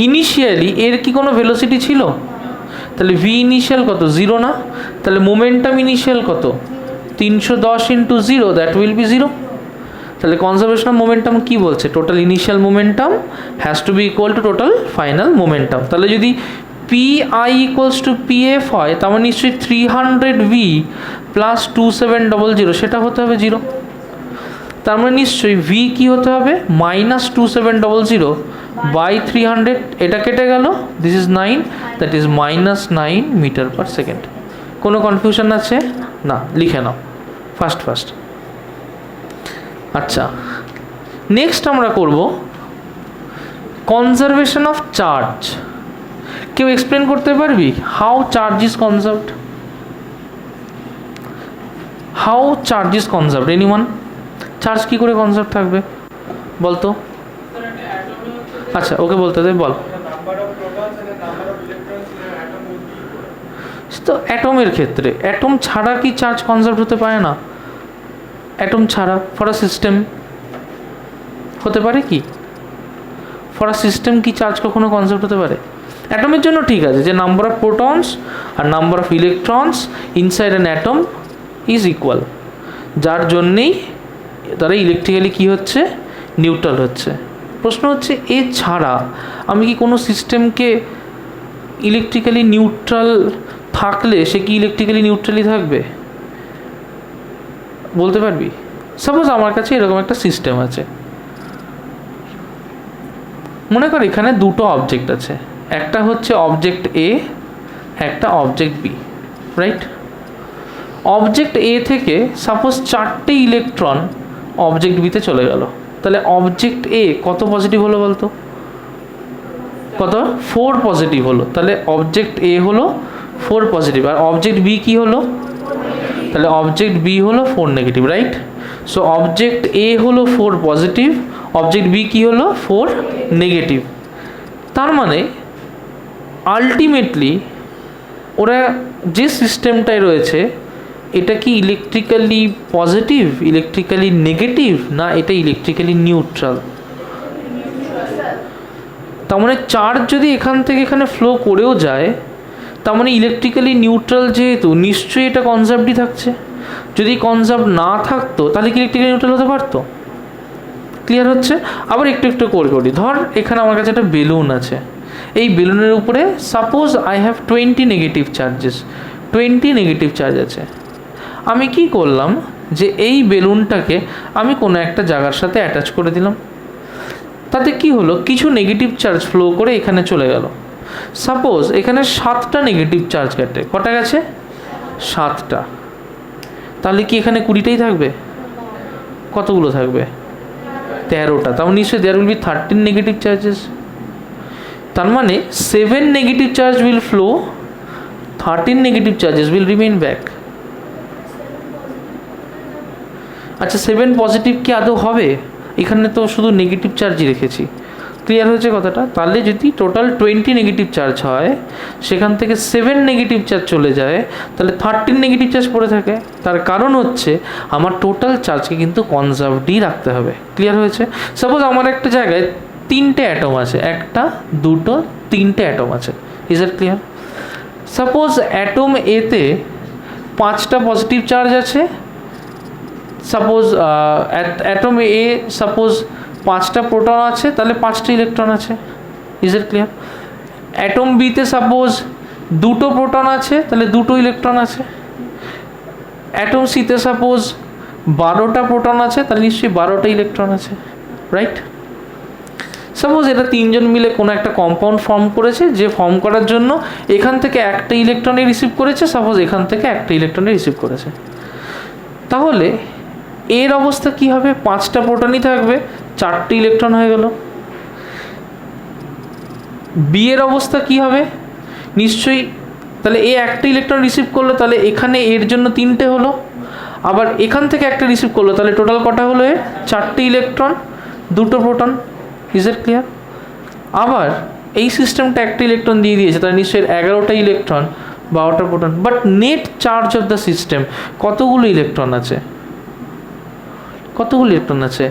ইনিশিয়ালি এর কি কোনো ভেলোসিটি ছিল? তাহলে ভি ইনিশিয়াল কত? 0 না? তাহলে মোমেন্টাম ইনিশিয়াল কত? 310 ইন্টু 0, দ্যাট উইল বি 0। তাহলে কনজারভেশন অফ মোমেন্টাম কি বলছে? Total initial momentum has to be equal to total final momentum. তাহলে যদি P I equals to P F হয় তার মানে নিশ্চয়ই 300 ভি প্লাস 2700, সেটা হতে হবে 0। তার মানে নিশ্চয়ই ভি কি হতে হবে? Minus 2700 by 300। এটা কেটে গেল, this is 9, that is minus 9 meter per second. কোনো কনফিউশন আছে? না, লিখে নাও ফার্স্ট। আচ্ছা, নেক্সট আমরা করব কনজারভেশন অফ চার্জ। কেউ এক্সপ্লেন করতে পারবি how charge is conserved? How charge is conserved? Anyone? Charge কি করে কনজার্ভ থাকবে বলতো? আচ্ছা, ওকে বলতে দে, বল। তো অ্যাটমের ক্ষেত্রে, অ্যাটম ছাড়া কি চার্জ কনজার্ভ হতে পারে না? অ্যাটম ছাড়া ফর আ সিস্টেম হতে পারে কি? ফর আ সিস্টেম কি চার্জ কখনো কনজার্ভ হতে পারে? অ্যাটমের জন্য ঠিক আছে যে নাম্বার অফ প্রোটনস আর number of electrons inside an atom is equal, যার জন্যেই তারা ইলেকট্রিক্যালি কি হচ্ছে? নিউট্রাল হচ্ছে। প্রশ্ন হচ্ছে এছাড়া আমি কি কোনো সিস্টেমকে ইলেকট্রিক্যালি নিউট্রাল থাকলে সে কি ইলেকট্রিক্যালি নিউট্রালি থাকবে? বলতে পারবি? সাপোজ আমার কাছে এরকম একটা সিস্টেম আছে, মনে কর এখানে দুটো অবজেক্ট আছে, একটা হচ্ছে অবজেক্ট এ, একটা object B, right? Object a থেকে সাপোজ 4টে ইলেকট্রন অবজেক্ট বিতে চলে গেল, তাহলে অবজেক্ট এ কত পজিটিভ হলো বলতো? কত? 4 পজিটিভ হলো। তাহলে অবজেক্ট এ হলো 4 পজিটিভ, আর অবজেক্ট বি কি হলো? তাহলে অবজেক্ট বি হলো 4 negative, right? So object a হলো 4 পজিটিভ, অবজেক্ট বি কি হলো? 4 নেগেটিভ। তার মানে আলটিমেটলি ওরা যে সিস্টেমটায় রয়েছে এটা কি ইলেকট্রিক্যালি পজিটিভ, ইলেকট্রিক্যালি নেগেটিভ, না এটা ইলেকট্রিক্যালি নিউট্রাল? তার মানে চার্জ যদি এখান থেকে এখানে ফ্লো করেও যায় তার মানে ইলেকট্রিক্যালি নিউট্রাল যেহেতু নিশ্চয়ই এটা কনজার্ভডই থাকছে। যদি কনজার্ভ না থাকতো তাহলে কি ইলেকট্রিক্যালি নিউট্রাল হতে পারতো? ক্লিয়ার হচ্ছে? আবার একটু করে করি। ধর এখানে আমার কাছে একটা বেলুন আছে, এই বেলুনের উপরে suppose I have 20 negative charges, 20 negative charge আছে। আমি কি করলাম যে এই বেলুনটাকে আমি কোনো একটা জায়গার সাথে অ্যাটাচ করে দিলাম। তাতে কি হলো, কিছু নেগেটিভ চার্জ ফ্লো করে এখানে চলে গেল। সাপোজ এখানে 7টা নেগেটিভ চার্জ কাটে, কটা গেছে? 7টা। তাহলে কি এখানে 20টাই থাকবে? কতগুলো থাকবে? 13টা। তার নিশ্চয়ই there will be 13 negative charges. তার মানে 7 negative charge will flow, 13 negative charges will remain back. আচ্ছা 7 পজিটিভ কি আদৌ হবে? এখানে তো শুধু নেগেটিভ চার্জই রেখেছি। ক্লিয়ার হয়েছে কথাটা? তাহলে যদি টোটাল 20 নেগেটিভ চার্জ হয়, সেখান থেকে 7 নেগেটিভ চার্জ চলে যায়, তাহলে 13 নেগেটিভ চার্জ পড়ে থাকে। তার কারণ হচ্ছে আমার টোটাল চার্জকে কিন্তু কনজার্ভডই রাখতে হবে। ক্লিয়ার হয়েছে? সাপোজ আমার একটা জায়গায় 3টে অ্যাটম আছে, 1টা 2টো 3টে অ্যাটম আছে। Is it clear? Suppose atom এতে 5টা পজিটিভ চার্জ আছে। সাপোজ অ্যাটম এ সাপোজ 5টা প্রোটন আছে, তাহলে 5টা ইলেকট্রন আছে। Is it clear? অ্যাটম বিতে সাপোজ 2টো প্রোটন আছে, তাহলে 2টো ইলেকট্রন আছে। অ্যাটম সিতে সাপোজ 12টা প্রোটন আছে, তাহলে নিশ্চয়ই 12টা ইলেকট্রন আছে। রাইট? সাপোজ এটা 3জন মিলে কোনো একটা কম্পাউন্ড ফর্ম করেছে, যে ফর্ম করার জন্য এখান থেকে একটা ইলেকট্রনই রিসিভ করেছে, সাপোজ এখান থেকে একটা ইলেকট্রনই রিসিভ করেছে। তাহলে এর অবস্থা কি হবে? 5টা প্রোটনই থাকবে, 4টে ইলেকট্রন হয়ে গেল। বি এর অবস্থা কি হবে? নিশ্চয়ই তাহলে এ একটা ইলেকট্রন রিসিভ করলো, তাহলে এখানে এর জন্য 3টে হলো। আবার এখান থেকে একটা রিসিভ করলো, তাহলে টোটাল কটা হলো? 4টে ইলেকট্রন, 2টো প্রোটন। Is it clear? আবার এই সিস্টেমটা একটা ইলেকট্রন দিয়ে দিয়েছে, তাহলে নিশ্চয়ই 11টা ইলেকট্রন, 12টা proton. But net charge of the system কতগুলো ইলেকট্রন আছে? কতগুলো ইলেকট্রন আছে?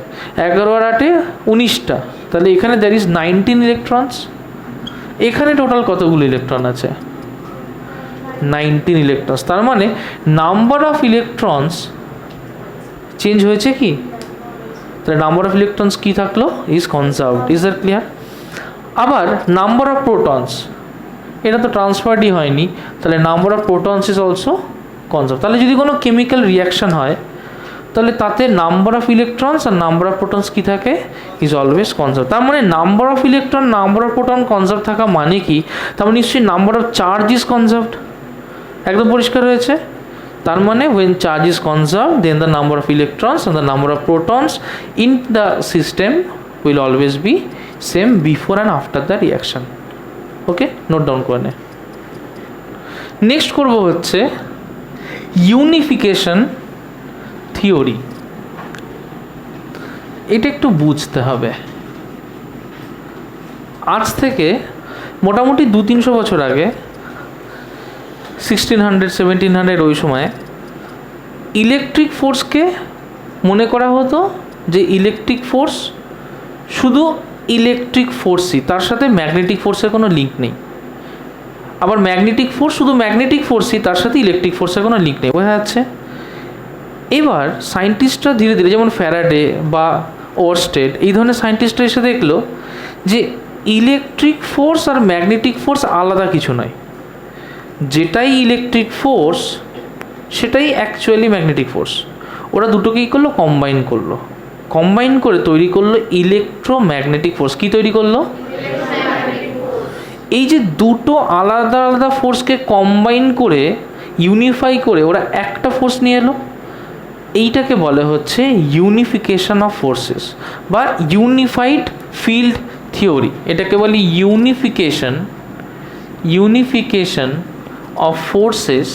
11 আর 8 19টা। তাহলে এখানে দ্যার ইজ 19 ইলেকট্রনস। এখানে টোটাল কতগুলো ইলেকট্রন আছে? 19 ইলেকট্রনস। তার মানে নাম্বার অফ ইলেকট্রনস চেঞ্জ হয়েছে কি? তাহলে নাম্বার অফ ইলেকট্রনস কি থাকলো? Is conserved. Is that clear? আবার নাম্বার অফ প্রোটনস, এটা তো ট্রান্সফারডই হয়নি, তাহলে number of protons is also conserve. তাহলে যদি কোনো কেমিক্যাল রিয়াকশন হয়, তাহলে তাতে নাম্বার অফ ইলেকট্রনস আর নাম্বার অফ প্রোটনস কি থাকে? Is always conserve. তার মানে number of electron, number of proton conserve থাকা মানে কি? তার মানে নিশ্চয়ই number of charge is conserved. একদম পরিষ্কার হয়েছে? তার মানে when charge is conserved, then the number of electrons and the number of protons in the system will always be same before and after the reaction. Okay, note down করে নে। নেক্সট করব হচ্ছে ইউনিফিকেশন থিওরি। এটা একটু বুঝতে হবে। আজ থেকে মোটামুটি 200-300 বছর আগে, 1600 1700 ওই সময়ে ইলেকট্রিক ফোর্সকে মনে করা হতো যে ইলেকট্রিক ফোর্স শুধু ইলেকট্রিক ফোর্সই, তার সাথে ম্যাগনেটিক ফোর্সের কোনো লিঙ্ক নেই। আবার ম্যাগনেটিক ফোর্স শুধু ম্যাগনেটিক ফোর্সই, তার সাথে ইলেকট্রিক ফোর্সের কোনো লিঙ্ক নেই। বোঝা যাচ্ছে? এবার সায়েন্টিস্টরা ধীরে ধীরে, যেমন ফ্যারাডে বা ওরস্টেড, এই ধরনের সায়েন্টিস্টরা এসে দেখলো যে ইলেকট্রিক ফোর্স আর ম্যাগনেটিক ফোর্স আলাদা কিছু নয়। যেটাই ইলেকট্রিক ফোর্স সেটাই অ্যাকচুয়ালি ম্যাগনেটিক ফোর্স। ওরা দুটোকেই করলো, কম্বাইন করলো, কম্বাইন করে তৈরি করলো ইলেকট্রোম্যাগনেটিক ফোর্স। কি তৈরি করলো? এই যে দুটো আলাদা আলাদা ফোর্সকে কম্বাইন করে, ইউনিফাই করে ওরা একটা ফোর্স নিয়ে এলো। এইটাকে বলে হচ্ছে ইউনিফিকেশন অফ ফোর্সেস বা ইউনিফাইড ফিল্ড থিওরি। এটাকে বলি unification of forces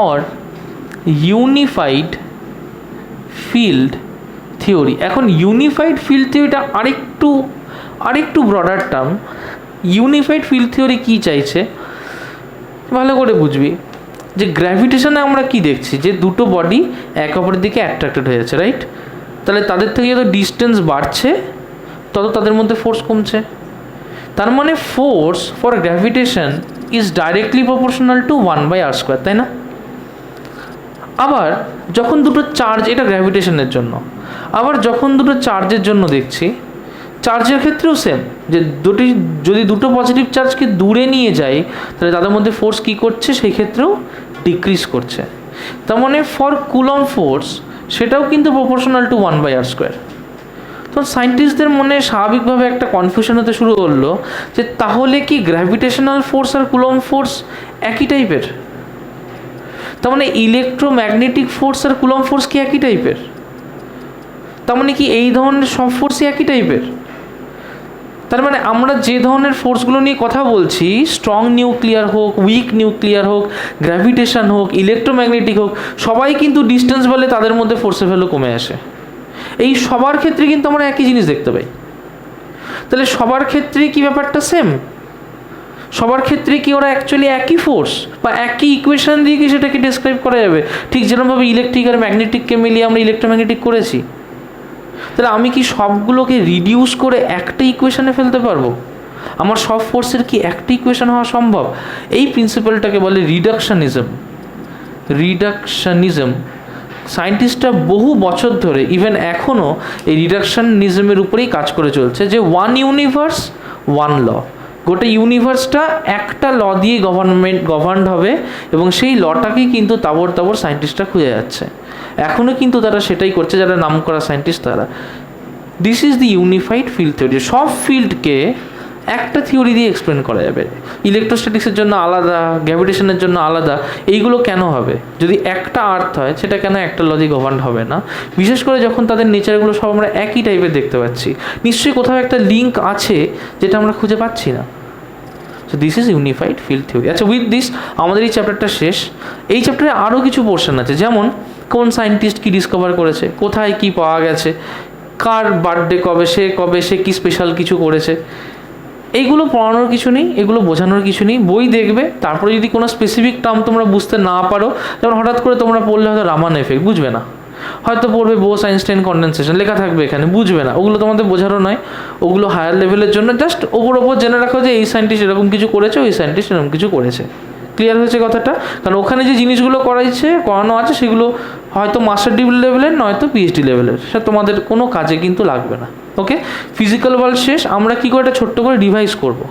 or unified field theory। এখন ইউনিফাইড ফিল্ড থিওরিটা আরেকটু broader term. Unified field theory কী চাইছে ভালো করে বুঝবি, যে গ্র্যাভিটেশনে আমরা কি দেখছি, যে দুটো বডি এক অপরের দিকে অ্যাট্রাক্টেড হয়ে যাচ্ছে, রাইট? তাহলে তাদের থেকে যত ডিস্টেন্স বাড়ছে তত তাদের মধ্যে ফোর্স কমছে। তার মানে force for gravitation is directly proportional to 1/r², তাই না? আবার যখন দুটো চার্জ, এটা গ্র্যাভিটেশনের জন্য, আবার যখন দুটো চার্জের জন্য দেখছি, চার্জের ক্ষেত্রেও সেম, যে যদি দুটো পজিটিভ চার্জকে দূরে নিয়ে যায়, তাহলে তাদের মধ্যে ফোর্স কী করছে, সেই ক্ষেত্রেও ডিক্রিজ করছে। তার মানে ফর কুলম ফোর্স সেটাও কিন্তু প্রপোর্শনাল টু 1/r²। তখন সায়েন্টিস্টদের মনে স্বাভাবিকভাবে একটা কনফিউশন হতে শুরু করলো যে তাহলে কি গ্র্যাভিটেশনাল ফোর্স আর কুলম্ব ফোর্স একই টাইপের? তার মানে ইলেকট্রোম্যাগনেটিক ফোর্স আর কুলম্ব ফোর্স কি একই টাইপের? তার মানে কি এই ধরনের সব ফোর্সই একই টাইপের? তার মানে আমরা যে ধরনের ফোর্সগুলো নিয়ে কথা বলছি, স্ট্রং নিউক্লিয়ার হোক, উইক নিউক্লিয়ার হোক, গ্র্যাভিটেশন হোক, ইলেকট্রোম্যাগনেটিক হোক, সবাই কিন্তু ডিস্টেন্স বলে তাদের মধ্যে ফোর্সের ভ্যালু কমে আসে। এই সবার ক্ষেত্রে কিন্তু আমরা একই জিনিস দেখতে পাই। তাহলে সবার ক্ষেত্রে কি ব্যাপারটা সেম? সবার ক্ষেত্রে কি ওরা অ্যাকচুয়ালি একই ফোর্স বা একই ইকুয়েশন দিয়ে কি সেটাকে ডিসক্রাইব করা যাবে? ঠিক যেরকমভাবে ইলেকট্রিক আর ম্যাগনেটিককে মিলিয়ে আমরা ইলেকট্রোম্যাগনেটিক করেছি। তাহলে আমি কি সবগুলোকে রিডিউস করে একটা ইকুয়েশনে ফেলতে পারবো? আমার সব ফোর্সের কি একটা ইকুয়েশন হওয়া সম্ভব? এই প্রিন্সিপালটাকে বলে রিডাকশনিজম। রিডাকশনিজম সায়েন্টিস্টরা বহু বছর ধরে, ইভেন এখনও এই রিডাকশনিজমের উপরেই কাজ করে চলছে, যে ওয়ান ইউনিভার্স ওয়ান ল। গোটা ইউনিভার্সটা একটা ল দিয়ে গভর্নড হবে, এবং সেই লটাকেই কিন্তু তাবর সায়েন্টিস্টরা খুঁজে যাচ্ছে। এখনও কিন্তু তারা সেটাই করছে, যারা নাম করা সায়েন্টিস্ট তারা। This is the unified field theory. সব ফিল্ডকে একটা থিওরি দিয়ে এক্সপ্লেন করা যাবে। ইলেকট্রোস্ট্যাটিক্সের জন্য আলাদা, গ্র্যাভিটেশনের জন্য আলাদা, এইগুলো কেন হবে? যদি একটা আর্থ হয় সেটা কেন একটা ল দিয়ে গভর্ন হবে না? বিশেষ করে যখন তাদের নেচারগুলো সব আমরা একই টাইপের দেখতে পাচ্ছি, নিশ্চয়ই কোথাও একটা লিঙ্ক আছে যেটা আমরা খুঁজে পাচ্ছি না। So this is unified field theory. আচ্ছা, উইথ দিস আমাদের এই চ্যাপ্টারটা শেষ। এই চ্যাপ্টারে আরও কিছু পোর্শন আছে, যেমন কোন সায়েন্টিস্ট কি ডিসকভার করেছে, কোথায় কি পাওয়া গেছে, কার বার্থডে কবে সে কি স্পেশাল কিছু করেছে। এইগুলো পড়ানোর কিছু নেই, এগুলো বোঝানোর কিছু নেই। বই দেখবে, তারপরে যদি কোনো স্পেসিফিক টার্ম তোমরা বুঝতে না পারো, যেমন হঠাৎ করে তোমরা পড়লে হয়তো রামান এফেক্ট বুঝবে না, হয়তো পড়বে বোস আইনস্টাইন কনডেনসেশন লেখা থাকবে এখানে, বুঝবে না। ওগুলো তোমাদের বোঝারও নয়, ওগুলো হায়ার লেভেলের জন্য। জাস্ট ওপর জেনে রাখো যে এই সায়েন্টিস্ট এরকম কিছু করেছে, ওই সায়েন্টিস্ট এরকম কিছু করেছে। ক্লিয়ার হয়েছে কথাটা? কারণ ওখানে যে জিনিসগুলো করানো আছে সেগুলো হয়তো মাস্টার ডিগ্রি লেভেলের, নয়তো পিএইচডি লেভেলের, সেটা তোমাদের কোনো কাজে কিন্তু লাগবে না। ওকে, ফিজিক্যাল ওয়ার্ল্ড শেষ। আমরা কী করে একটা ছোট্ট করে রিভাইজ করবো।